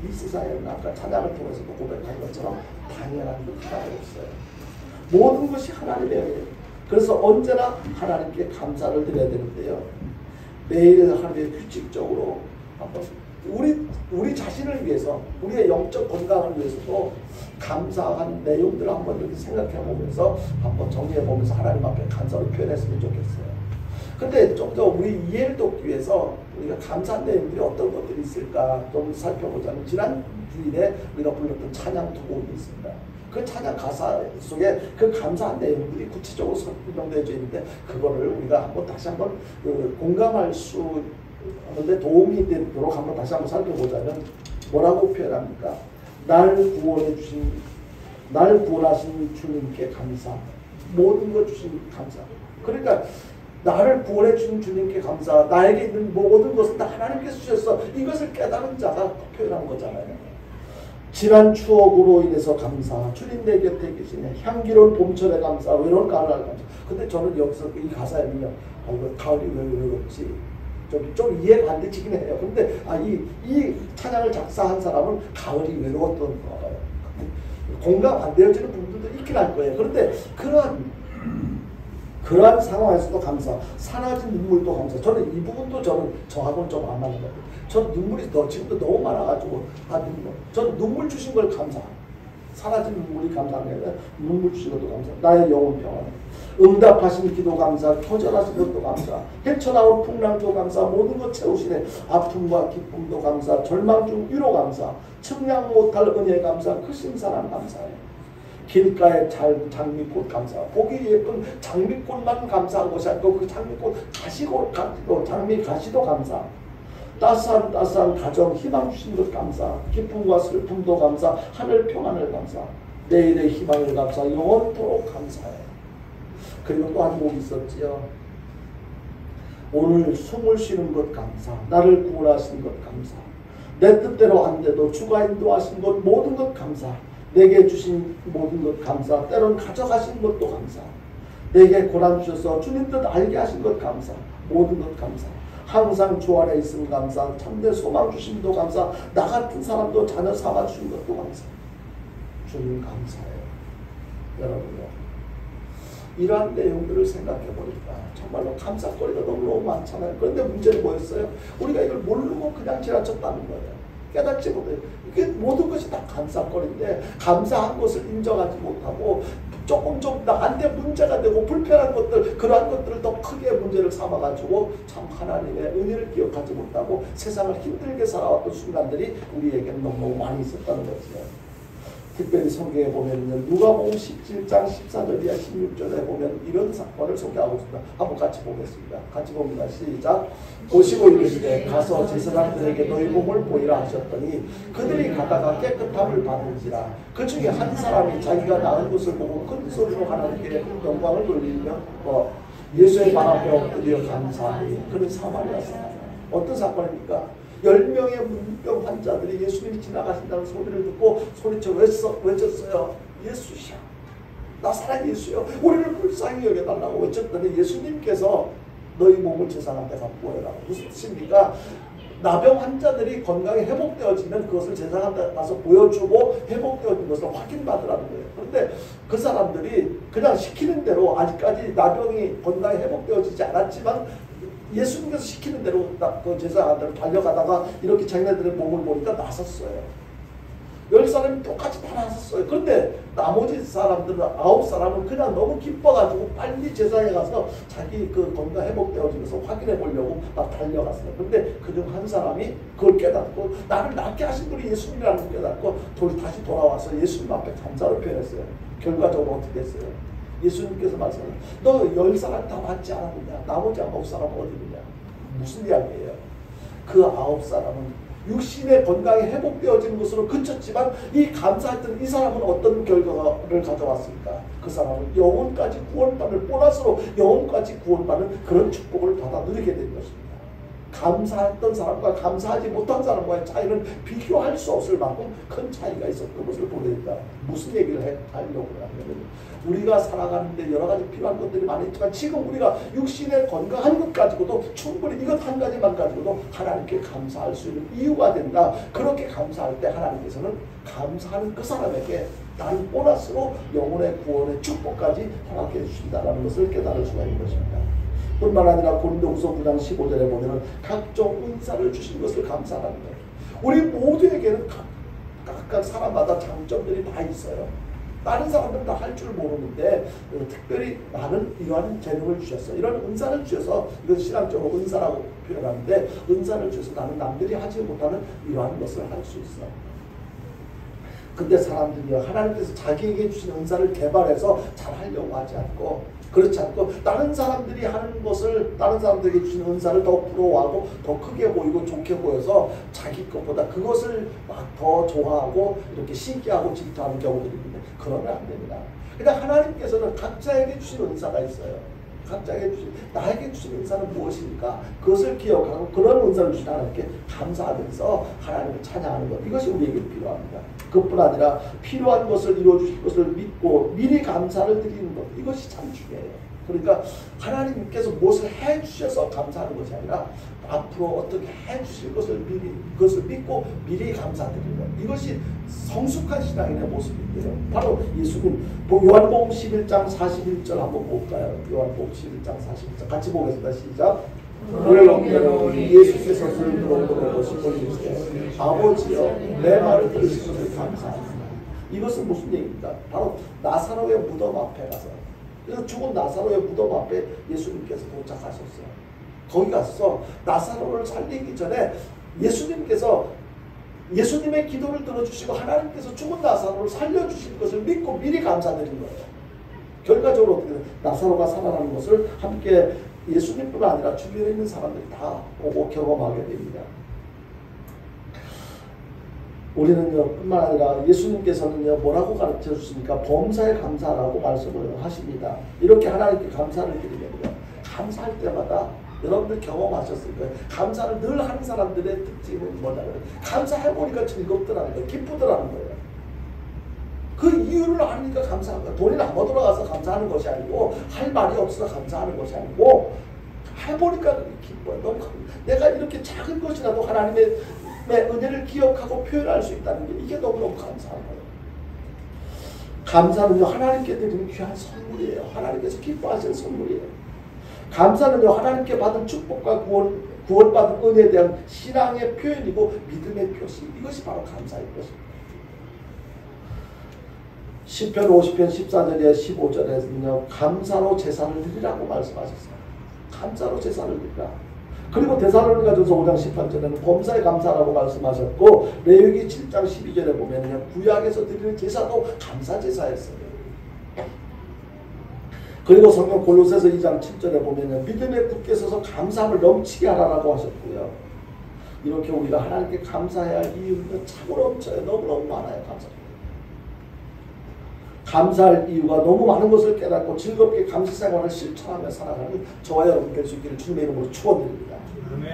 Speaker 1: 이 세상에는 아까 찬양을 통해서도 고백한 것처럼 당연한 것 하나도 없어요. 모든 것이 하나님의 은혜예요. 그래서 언제나 하나님께 감사를 드려야 되는데요, 매일 하루에 규칙적으로 한번 우리 자신을 위해서, 우리의 영적 건강을 위해서도 감사한 내용들을 한번 이렇게 생각해 보면서 한번 정리해 보면서 하나님 앞에 감사를 표현했으면 좋겠어요. 근데 좀 더 우리 이해를 돕기 위해서 우리가 감사한 내용들이 어떤 것들이 있을까 좀 살펴보자면, 지난 주일에 우리가 불렀던 찬양 두 곡이 있습니다. 그 찬양 가사 속에 그 감사한 내용들이 구체적으로 설명되어 있는데, 그거를 우리가 한번 다시 한번 공감할 수 있는데 도움이 되도록 한번 다시 한번 살펴보자면 뭐라고 표현합니까? 날 구원하신 주님께 감사, 모든 것 주신 감사. 그러니까 나를 구원해 주신 주님께 감사, 나에게 있는 모든 것은 다 하나님께서 주셔서 이것을 깨달은 자가 표현한 거잖아요. 지난 추억으로 인해서 감사, 주님 내 곁에 계시네, 향기로운 봄철에 감사, 외로운 가을날 감사. 근데 저는 여기서 이 가사에 보면 가을이 왜 외롭지? 좀 이해가 안 되지긴 해요. 근데 이 찬양을 작사한 사람은 가을이 외로웠던 거 봐요. 공감 안 되어지는 부분들도 있긴 할 거예요. 그런데 그러한 상황에서도 감사, 사라진 눈물도 감사. 저는 이 부분도 저하고는 좀 안 맞는 것 같아요. 전 눈물이 지금도 너무 많아가지고 저는 눈물 주신 걸 감사. 사라진 눈물이 감사한 게 아니라 눈물 주신 것도 감사. 나의 영혼 평안, 응답하신 기도 감사, 터전하신 것도 감사, 헤쳐나온 풍랑도 감사, 모든 것 채우시네, 아픔과 기쁨도 감사, 절망 중 위로 감사, 측량 못할 은혜 감사, 크신 사랑 감사해. 길가에 장미꽃 감사, 보기 예쁜 장미꽃만 감사한 것이 아니고 그 장미꽃 장미 가시도 감사, 따스한 가정 희망 주신 것 감사, 기쁨과 슬픔도 감사, 하늘 평안을 감사, 내일의 희망을 감사, 영원토록 감사해. 그리고 또 한 곡이 있었지요. 오늘 숨을 쉬는 것 감사, 나를 구원하신 것 감사, 내 뜻대로 안 돼도 주가 인도하신 것 모든 것 감사, 내게 주신 모든 것 감사, 때론 가져가신 것도 감사, 내게 고난 주셔서 주님 뜻 알게 하신 것 감사, 모든 것 감사, 항상 주 안에 있음 감사, 참된 소망 주심도 감사, 나 같은 사람도 자녀 삼아 주신 것도 감사. 주님 감사해요. 여러분요, 이러한 내용들을 생각해 보니까 정말로 감사거리가 너무너무 많잖아요. 그런데 문제는 뭐였어요? 우리가 이걸 모르고 그냥 지나쳤다는 거예요. 깨닫지 못해요. 이게 모든 것이 다 감사거리인데 감사한 것을 인정하지 못하고 조금 좀 나한테 문제가 되고 불편한 것들, 그러한 것들을 더 크게 문제를 삼아가지고 참 하나님의 은혜를 기억하지 못하고 세상을 힘들게 살아왔던 순간들이 우리에게는 너무 많이 있었다는 거죠. 특별히 성경에 보면 누가복음 17장 14절 이하 16절에 보면 이런 사건을 소개하고 있습니다. 한번 같이 보겠습니다. 같이 봅니다. 시작. 보시고 이르시되 가서 제사장들에게 너희 몸을 보이라 하셨더니 그들이 가다가 깨끗함을 받은지라. 그 중에 한 사람이 자기가 나은 것을 보고 큰 소리로 하나님께 영광을 돌리며 예수의 발 앞에 엎드려 감사하니 그는 사마리아 사람. 어떤 사건입니까? 10명의 문병 환자들이 예수님이 지나가신다는 소리를 듣고 소리쳐 외쳤어요. 예수시여, 나사렛 예수여, 우리를 불쌍히 여겨달라고 외쳤더니 예수님께서 너희 몸을 제사장한테 갖고 오라고. 무슨 뜻입니까? 나병 환자들이 건강이 회복되어지면 그것을 제사장한테 가서 보여주고 회복되어진 것을 확인받으라는 거예요. 그런데 그 사람들이 그냥 시키는 대로, 아직까지 나병이 건강이 회복되어지지 않았지만 예수님께서 시키는 대로 그 제사장한테 달려가다가 이렇게 자기네들의 몸을 보니까 나섰어요. 10사람이 똑같이 다 나섰어요. 그런데 나머지 사람들은 9사람은 그냥 너무 기뻐가지고 빨리 제사장에 가서 자기 그 건강 회복되어지면서 확인해 보려고 막 달려갔어요. 그런데 그중 한 사람이 그걸 깨닫고, 나를 낫게 하신 분이 예수님이라는 걸 깨닫고 다시 돌아와서 예수님 앞에 감사를 표현했어요. 결과적으로 어떻게 했어요? 예수님께서 말씀하셨어요. 너 10사람 다 받지 않았느냐? 나머지 9사람은 어디 있느냐? 무슨 이야기예요? 그 9사람은 육신의 건강이 회복되어지는 것으로 그쳤지만 이 감사했던 이 사람은 어떤 결과를 가져왔습니까? 그 사람은 영혼까지 구원받는, 보너스로 영혼까지 구원받는 그런 축복을 받아 누리게 된 것입니다. 감사했던 사람과 감사하지 못한 사람과의 차이는 비교할 수 없을 만큼 큰 차이가 있었던 것을 보여준다. 무슨 얘기를 하려고 하냐면, 우리가 살아가는데 여러 가지 필요한 것들이 많이 있지만 지금 우리가 육신의 건강한 것 가지고도 충분히 이것 한 가지만 가지고도 하나님께 감사할 수 있는 이유가 된다. 그렇게 감사할 때 하나님께서는 감사하는 그 사람에게 다른 보너스로 영혼의 구원의 축복까지 허락해 주신다는 것을 깨달을 수가 있는 것입니다. 뿐만 아니라 고린도후서 9장 15절에 보면은 각종 은사를 주신 것을 감사하는 거예요. 우리 모두에게는 각각 사람마다 장점들이 다 있어요. 다른 사람들은 다 할 줄 모르는데 특별히 나는 이러한 재능을 주셨어, 이런 은사를 주셔서, 이건 신앙적으로 은사라고 표현하는데, 은사를 주셔서 나는 남들이 하지 못하는 이러한 것을 할 수 있어. 근데 사람들이요, 하나님께서 자기에게 주신 은사를 개발해서 잘 하려고 하지 않고, 그렇지 않고 다른 사람들이 하는 것을, 다른 사람들에게 주신 은사를 더 부러워하고 더 크게 보이고 좋게 보여서 자기 것보다 그것을 막 더 좋아하고 이렇게 신기하고 질투하는 경우들이 있는데, 그러면 안 됩니다. 그러니까 하나님께서는 각자에게 주신 은사가 있어요. 각자에게 주신, 나에게 주신 은사는 무엇입니까? 그것을 기억하고 그런 은사를 주신 하나님께 감사하면서 하나님을 찬양하는 것, 이것이 우리에게 필요합니다. 그뿐 아니라 필요한 것을 이루어주실 것을 믿고 미리 감사를 드리는 것, 이것이 참 중요해요. 그러니까 하나님께서 무엇을 해주셔서 감사하는 것이 아니라 앞으로 어떻게 해주실 것을 미리, 그것을 믿고 미리 감사드리는 것, 이것이 성숙한 신앙인의 모습인데요. 바로 예수님, 요한복음 11장 41절 한번 볼까요? 요한복음 11장 41절 같이 보겠습니다. 시작. 예수께서 들어오는 것을 이르시되 아버지여, 내 말을 들으신 것을 감사합니다. 이것은 무슨 얘기입니까? 바로 나사로의 무덤 앞에 가서, 그래서 죽은 나사로의 무덤 앞에 예수님께서 도착하셨어요. 거기 가서 나사로를 살리기 전에 예수님께서 예수님의 기도를 들어주시고 하나님께서 죽은 나사로를 살려주신 것을 믿고 미리 감사드린 거예요. 결과적으로 어떻게 나사로가 살아나는 것을 함께 예수님뿐 아니라 주변에 있는 사람들이 다 보고 경험하게 됩니다. 우리는요, 뿐만 아니라 예수님께서는요, 뭐라고 가르쳐 주십니까? 범사에 감사라고 말씀을 하십니다. 이렇게 하나님께 감사를 드리면요, 감사할 때마다 여러분들 경험하셨을 거예요. 감사를 늘 하는 사람들의 특징은 뭐냐면, 감사해보니까 즐겁더라는 거예요. 기쁘더라는 거예요. 그 이유를 아니까 감사한 거예요. 돈이 남아 돌아가서 감사하는 것이 아니고, 할 말이 없어서 감사하는 것이 아니고, 해보니까 기뻐요. 너무 내가 이렇게 작은 것이라도 하나님의 은혜를 기억하고 표현할 수 있다는 게, 이게 너무너무 감사한 거예요. 감사는요, 하나님께 드리는 귀한 선물이에요. 하나님께서 기뻐하시는 선물이에요. 감사는요, 하나님께 받은 축복과 구원받은 은혜에 대한 신앙의 표현이고 믿음의 표시, 이것이 바로 감사인 것입니다. 시편 50편 14절에 15절에는요, 감사로 제사를 드리라고 말씀하셨어요. 감사로 제사를 드리라. 그리고 데살로니가전서 5장 18절에는 범사에 감사라고 말씀하셨고, 레위기 7장 12절에 보면요, 구약에서 드리는 제사도 감사 제사였어요. 그리고 성경 골로새서 2장 7절에 보면요, 믿음에 굳게 서서 감사함을 넘치게 하라고 하셨고요. 이렇게 우리가 하나님께 감사해야 할 이유는 참으로 넘쳐요. 너무너무 많아요. 감사할 이유가 너무 많은 것을 깨닫고 즐겁게 감사 생활을 실천하며 살아가는 저와 여러분 될 수 있기를 주님의 이름으로 축원드립니다.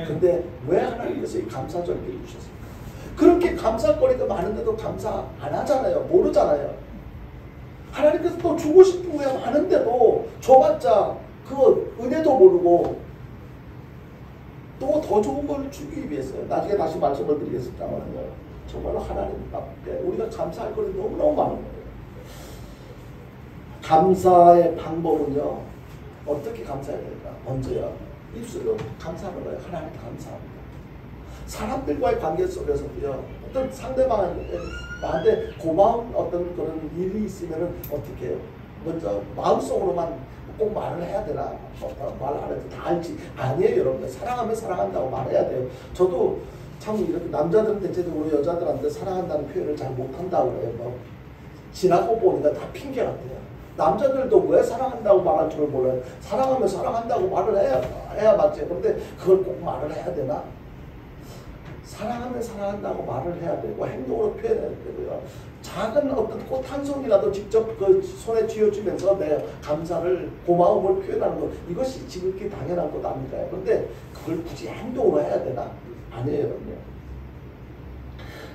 Speaker 1: 근데 왜 하나님께서 이 감사절기를 주셨습니까? 그렇게 감사거리가 많은데도 감사 안 하잖아요. 모르잖아요. 하나님께서 또 주고 싶은 게 많은데도 줘봤자 그 은혜도 모르고 또 더 좋은 걸 주기 위해서요. 나중에 다시 말씀을 드리겠습니다만요. 정말로 하나님 앞에 우리가 감사할 것이 너무너무 많은 거예요. 감사의 방법은요. 어떻게 감사해야 될까? 먼저요. 입술로 감사하는 거예요. 하나님 감사합니다. 사람들과의 관계 속에서도요. 어떤 상대방한테 고마운 어떤 그런 일이 있으면은 어떻게 해요? 먼저 마음속으로만 꼭 말을 해야 되나? 말 안 해도 다 알지. 아니에요, 여러분들. 사랑하면 사랑한다고 말해야 돼요. 저도 참 이렇게 남자들은 대체적으로 여자들한테 사랑한다는 표현을 잘 못한다고 그래요. 뭐 지나고 보니까 다 핑계 같아요. 남자들도 왜 사랑한다고 말할 줄을 몰라요. 사랑하면 사랑한다고 말을 해야 맞지. 그런데 그걸 꼭 말을 해야 되나? 사랑하면 사랑한다고 말을 해야 되고 행동으로 표현해야 되고요. 작은 어떤 꽃 한 송이라도 직접 그 손에 쥐어주면서 내 감사를 고마움을 표현하는 것 이것이 지극히 당연한 것 아닙니까? 그런데 그걸 굳이 행동으로 해야 되나? 아니에요. 여러분.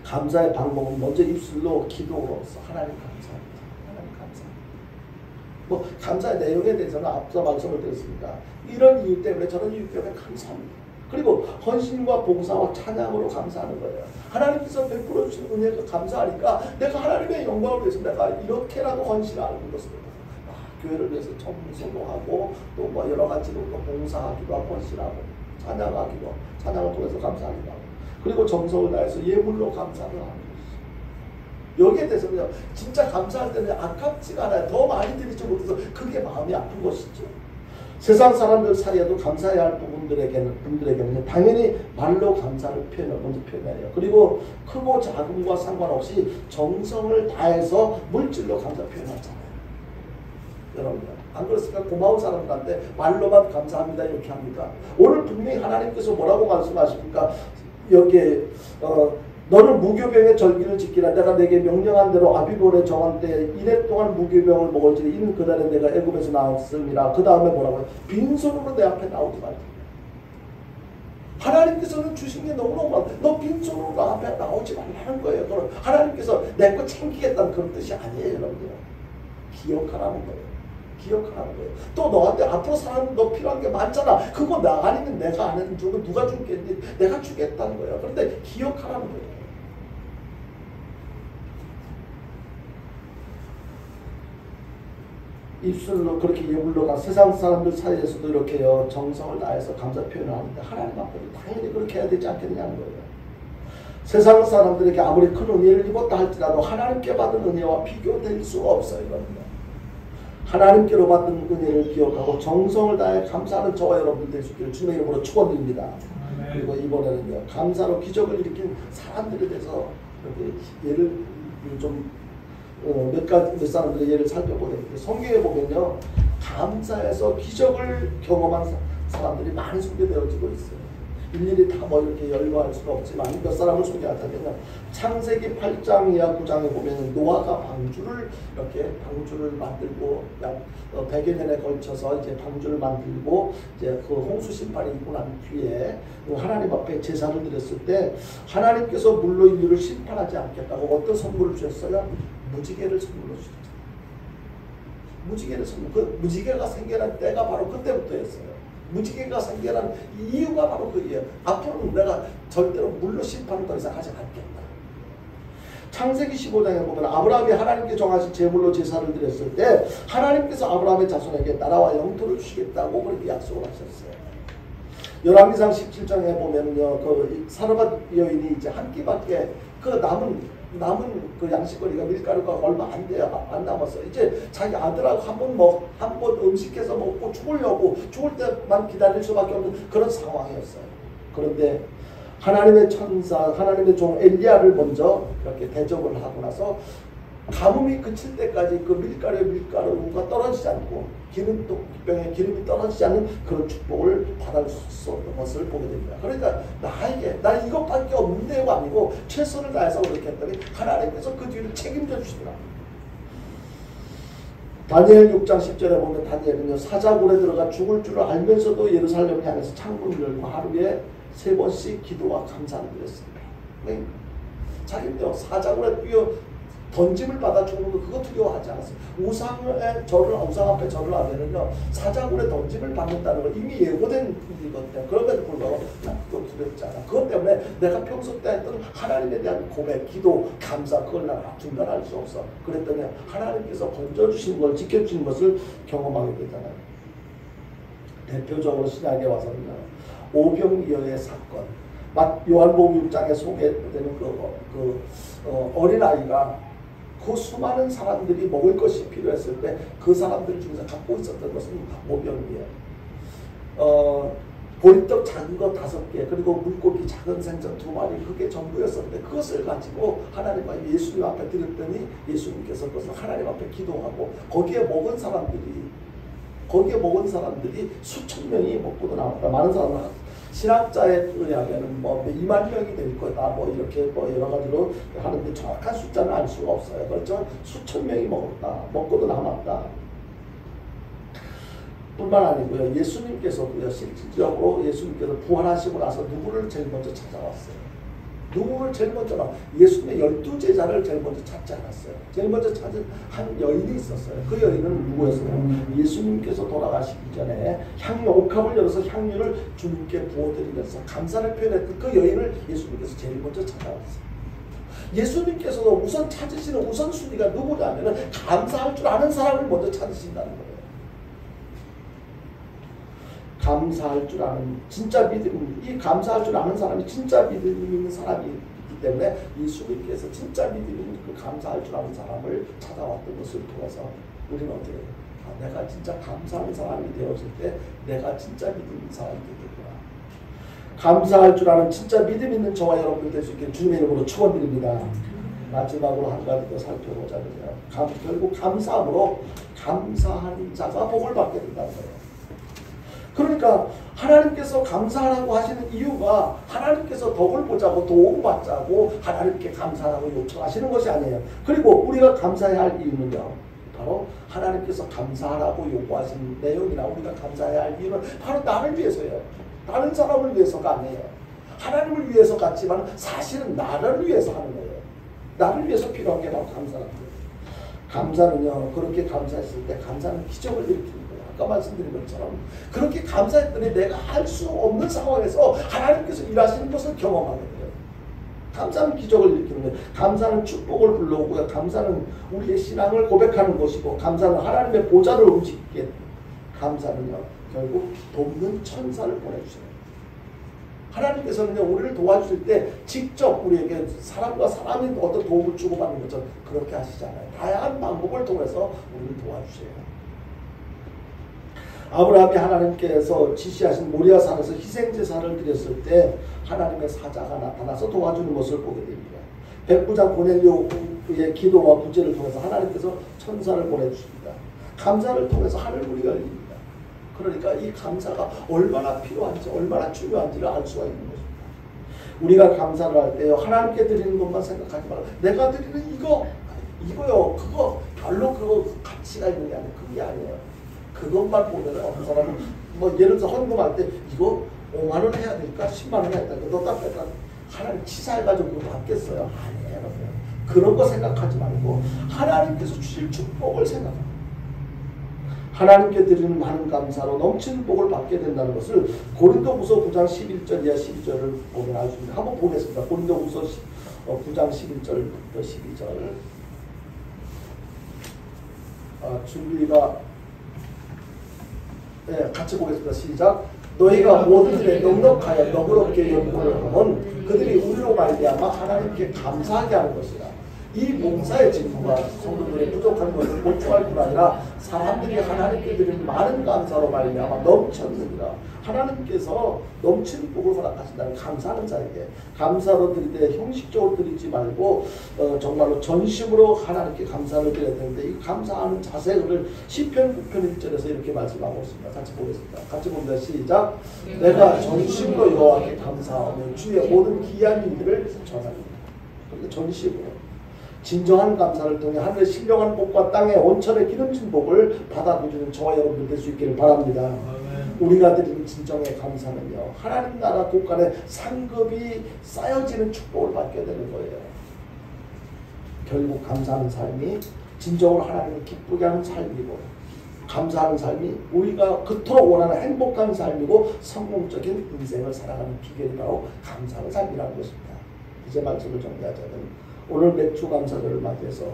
Speaker 1: 감사의 방법은 먼저 입술로 기도로서 하나님 감사합니다. 하나님 감사합니다. 뭐 감사의 내용에 대해서는 앞서 말씀을 드렸습니다. 이런 이유 때문에 저런 이유 때문에 감사합니다. 그리고 헌신과 봉사와 찬양으로 감사하는 거예요. 하나님께서 베풀어 주신 은혜가 감사하니까 내가 하나님의 영광을 위해서 내가 이렇게라도 헌신하는 것을 교회를 위해서 청소하고 또 뭐 여러 가지로 봉사하기도 하고 헌신하고 찬양하기도 찬양을 통해서 감사하기도 하고 그리고 정성을 다해서 예물로 감사를 하는 것이죠. 여기에 대해서는요. 진짜 감사할 때는 아깝지가 않아요. 더 많이 드리지 못해서 그게 마음이 아픈 것이죠. 세상 사람들 사이에도 감사해야 할 분들에게는 당연히 말로 감사를 먼저 표현해요. 그리고 크고 작음과 상관없이 정성을 다해서 물질로 감사 표현하잖아요. 여러분, 안 그렇습니까? 고마운 사람들한테 말로만 감사합니다 이렇게 합니다. 오늘 분명히 하나님께서 뭐라고 말씀하십니까? 여기에 너는 무교병의 절기를 지키라. 내가 내게 명령한 대로 아비볼에 정한 때 이래 동안 무교병을 먹을지니 이는 그날에 내가 애굽에서 나왔음이라. 그 다음에 뭐라고요? 빈손으로 내 앞에 나오지 말라. 하나님께서는 주신 게 너무너무 많아. 너 빈손으로 나 앞에 나오지 말라는 거예요. 그럼 하나님께서 내 거 챙기겠다는 그런 뜻이 아니에요. 여러분들. 기억하라는 거예요. 기억하라는 거예요. 또 너한테 앞으로 사람 너 필요한 게 많잖아. 그거 나 아니면 내가 안 해주고 누가 주겠니? 내가 주겠다는 거예요. 그런데 기억하라는 거예요. 입술로 그렇게 예물로가 세상 사람들 사이에서도 이렇게요 정성을 다해서 감사 표현을 하는데 하나님 앞에도 당연히 그렇게 해야 되지 않겠느냐는 거예요. 세상 사람들에게 아무리 큰 은혜를 입었다 할지라도 하나님께 받은 은혜와 비교될 수가 없어요. 여러분들. 하나님께로 받은 은혜를 기억하고 정성을 다해 감사하는 저와 여러분들 될 수 있기를 주님의 이름으로 축원드립니다. 그리고 이번에는요 감사로 기적을 일으킨 사람들에 대해서 예를 좀 몇 사람들의 예를 살펴보는데 성경에 보면요 감사해서 기적을 경험한 사람들이 많이 소개되어지고 있어요. 일일이 다 뭐 이렇게 열거할 수가 없지만 몇 사람을 소개하자면 창세기 8장 이하 9장에 보면 노아가 방주를 만들고 약 100여 년에 걸쳐서 이제 방주를 만들고 이제 그 홍수 심판이 있고 난 뒤에 하나님 앞에 제사를 드렸을 때 하나님께서 물로 인류를 심판하지 않겠다고 어떤 선물을 주셨어요? 무지개를 선물로 주셨죠. 무지개를 선물. 그 무지개가 생겨난 때가 바로 그때부터였어요. 무지개가 생겨난 이유가 바로 그게요. 앞으로는 내가 절대로 물로 심판을 더 이상 하지 않겠다. 창세기 15장에 보면 아브라함이 하나님께 정하신 제물로 제사를 드렸을 때 하나님께서 아브라함의 자손에게 나라와 영토를 주시겠다고 그렇게 약속을 하셨어요. 열왕기상 17장에 보면요, 그 사르밧 여인이 이제 한 끼밖에 그 남은 그 양식거리가 밀가루가 얼마 안 돼요. 안 남았어요. 이제 자기 아들하고 한 번 음식해서 먹고 죽을 때만 기다릴 수밖에 없는 그런 상황이었어요. 그런데 하나님의 천사, 하나님의 종 엘리야를 먼저 이렇게 대접을 하고 나서 가뭄이 그칠 때까지 그 밀가루가 떨어지지 않고 기름병에 기름이 떨어지지 않는 그런 축복을 받을 수 없는 것을 보게 됩니다. 그러니까 나 이것밖에 없는데가 아니고 최선을 다해서 그렇게 했더니 하나님께서 그 뒤를 책임져 주시더라. 다니엘 6장 10절에 보면 다니엘은요 사자굴에 들어가 죽을 줄을 알면서도 예루살렘을 향해서 창문을 열고 하루에 3번씩 기도와 감사를 드렸습니다. 네? 자기는요 사자굴에 뛰어 던짐을 받아 죽는 거 그거 두려워하지 않았어요. 우상 앞에 절을 하면은요 사자굴에 던짐을 받는다는 걸 이미 예고된 일이거든요. 그럼에도 불구하고 난 그거 두렵지 않아. 그것 때문에 내가 평소 때 했던 하나님에 대한 고백, 기도, 감사 그걸 난 중단할 수 없어. 그랬더니 하나님께서 건져주신 걸 지켜주신 것을 경험하게 되잖아요. 대표적으로 신약에 와서는요 오병이어의 사건, 요한복음 6장에 소개되는 어린아이가 그 수많은 사람들이 먹을 것이 필요했을 때 그 사람들 중에서 갖고 있었던 것은 오병이어예요. 보리떡 작은 거 5개 그리고 물고기 작은 생선 2마리 그게 전부였었는데 그것을 가지고 하나님과 예수님 앞에 드렸더니 예수님께서 그것을 하나님 앞에 기도하고 거기에 먹은 사람들이 수천 명이 먹고도 남았다. 많은 사람은 신학자에 의하면 뭐 2만 명이 될 거다. 뭐 이렇게 뭐 여러 가지로 하는데 정확한 숫자는 알 수가 없어요. 그렇죠? 수천 명이 먹었다. 먹고도 남았다. 뿐만 아니고요. 예수님께서도요. 실질적으로 예수님께서 부활하시고 나서 누구를 제일 먼저 찾아왔어요? 누구를 제일 먼저 예수님의 12제자를 제일 먼저 찾지 않았어요. 제일 먼저 찾은 한 여인이 있었어요. 그 여인은 누구였어요? 예수님께서 돌아가시기 전에 향유 옥합을 열어서 향유를 주님께 부어드리면서 감사를 표현했던 그 여인을 예수님께서 제일 먼저 찾아왔어요. 예수님께서도 우선 찾으시는 우선순위가 누구냐면 감사할 줄 아는 사람을 먼저 찾으신다는 거예요. 감사할 줄 아는 진짜 믿음, 이 감사할 줄 아는 사람이 진짜 믿음 있는 사람이기 때문에 예수님께서 진짜 믿음 있는 그 감사할 줄 아는 사람을 찾아왔던 것을 통해서 우리는 어떻게 해요? 내가 진짜 감사하는 사람이 되었을 때 내가 진짜 믿음 있는 사람이 되겠구나. 감사할 줄 아는 진짜 믿음 있는 저와 여러분들 될 수 있게 주님의 이름으로 축원드립니다. 마지막으로 한 가지 더 살펴보자면요. 결국 감사함으로 감사하는 자가 복을 받게 된다는 거예요. 그러니까 하나님께서 감사하라고 하시는 이유가 하나님께서 덕을 보자고 도움받자고 하나님께 감사하라고 요청하시는 것이 아니에요. 그리고 우리가 감사해야 할 이유는요. 바로 하나님께서 감사하라고 요구하시는 내용이나 우리가 감사해야 할 이유는 바로 나를 위해서예요. 다른 사람을 위해서가 아니에요. 하나님을 위해서 같지만 사실은 나를 위해서 하는 거예요. 나를 위해서 필요한 게 바로 감사라는 거예요. 감사는요. 그렇게 감사했을 때 감사는 기적을 일으키는 거예요. 아까 말씀드린 것처럼 그렇게 감사했더니 내가 할 수 없는 상황에서 하나님께서 일하시는 것을 경험하게 돼요. 감사는 기적을 일으키는 거예요. 감사는 축복을 불러오고요. 감사는 우리의 신앙을 고백하는 것이고 감사는 하나님의 보좌를 움직이게 감사는요. 결국 돕는 천사를 보내주세요. 하나님께서는요. 우리를 도와주실 때 직접 우리에게 사람과 사람이 어떤 도움을 주고받는 것처럼 그렇게 하시잖아요. 다양한 방법을 통해서 우리를 도와주세요. 아브라함이 하나님께서 지시하신 모리아 산에서 희생제사를 드렸을 때 하나님의 사자가 나타나서 도와주는 것을 보게 됩니다. 백부장 고넬료의 기도와 구제를 통해서 하나님께서 천사를 보내주십니다. 감사를 통해서 하늘문이 열립니다. 그러니까 이 감사가 얼마나 필요한지 얼마나 중요한지를 알 수가 있는 것입니다. 우리가 감사를 할 때요. 하나님께 드리는 것만 생각하지 말고 내가 드리는 이거요. 그거 별로 그거 가치가 있는 게 아니에요. 그게 아니에요. 그것만 보면은 어떤 사람은 뭐 예를 들어서 헌금할 때 이거 5만 원 해야 될까 10만 원 해야 될까 넣다 뺐다 하나님 치사해가지고 그거 받겠어요? 아니에요. 여러분. 그런 거 생각하지 말고 하나님께서 주실 축복을 생각합니다. 하나님께 드리는 많은 감사로 넘치는 복을 받게 된다는 것을 고린도후서 9장 11절 이하 12절을 보면 알 수 있습니다. 한번 보겠습니다. 고린도후서 9장 11절부터 12절 준비가 네, 같이 보겠습니다. 시작. 너희가 모든 일에 넉넉하여 너그럽게 여기를 하면 그들이 우리로 말미암아 하나님께 감사하게 하는 것이라. 이 봉사의 직무가 성도들의 부족한 것을 보충할 뿐 아니라 사람들이 하나님께 드리는 많은 감사로 말미암아 넘쳤느니라. 하나님께서 넘치는 복을 허락하신다는 감사하는 자에게 감사로 드리되 형식적으로 드리지 말고 정말로 전심으로 하나님께 감사를 드려야 되는데 이 감사하는 자세를 시편 9편 1절에서 이렇게 말씀하고 있습니다. 같이 보겠습니다. 같이 봅니다. 시작. 내가 전심으로 여호와께 감사하며 주의 모든 기이한 일들을 전합니다. 그러니까 전심으로 진정한 감사를 통해 하늘의 신령한 복과 땅의 온천의 기름진 복을 받아들이는 저와 여러분들 될 수 있기를 바랍니다. 우리가 드리는 진정의 감사는요, 하나님 나라 국간의 상급이 쌓여지는 축복을 받게 되는 거예요. 결국 감사하는 삶이 진정으로 하나님을 기쁘게 하는 삶이고, 감사하는 삶이 우리가 그토록 원하는 행복한 삶이고 성공적인 인생을 살아가는 비결이라고 감사하는 삶이라는 것입니다. 이제 말씀을 정리하자면 오늘 맥주 감사절을 맞이해서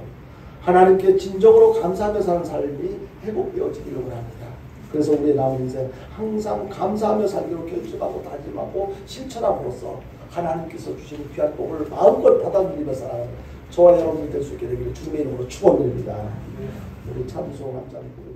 Speaker 1: 하나님께 진정으로 감사하며 사는 삶이 회복되어지기를 원합니다. 그래서 우리의 남은 인생 항상 감사하며 살기로 결심하고 다짐하고 실천함으로써 하나님께서 주신 귀한 복을 마음껏 받아 누리며 살아가는 저와 여러분이 될 수 있게 되기를 주님의 이름으로 축원드립니다. 우리 찬송 한 잔 부르겠습니다.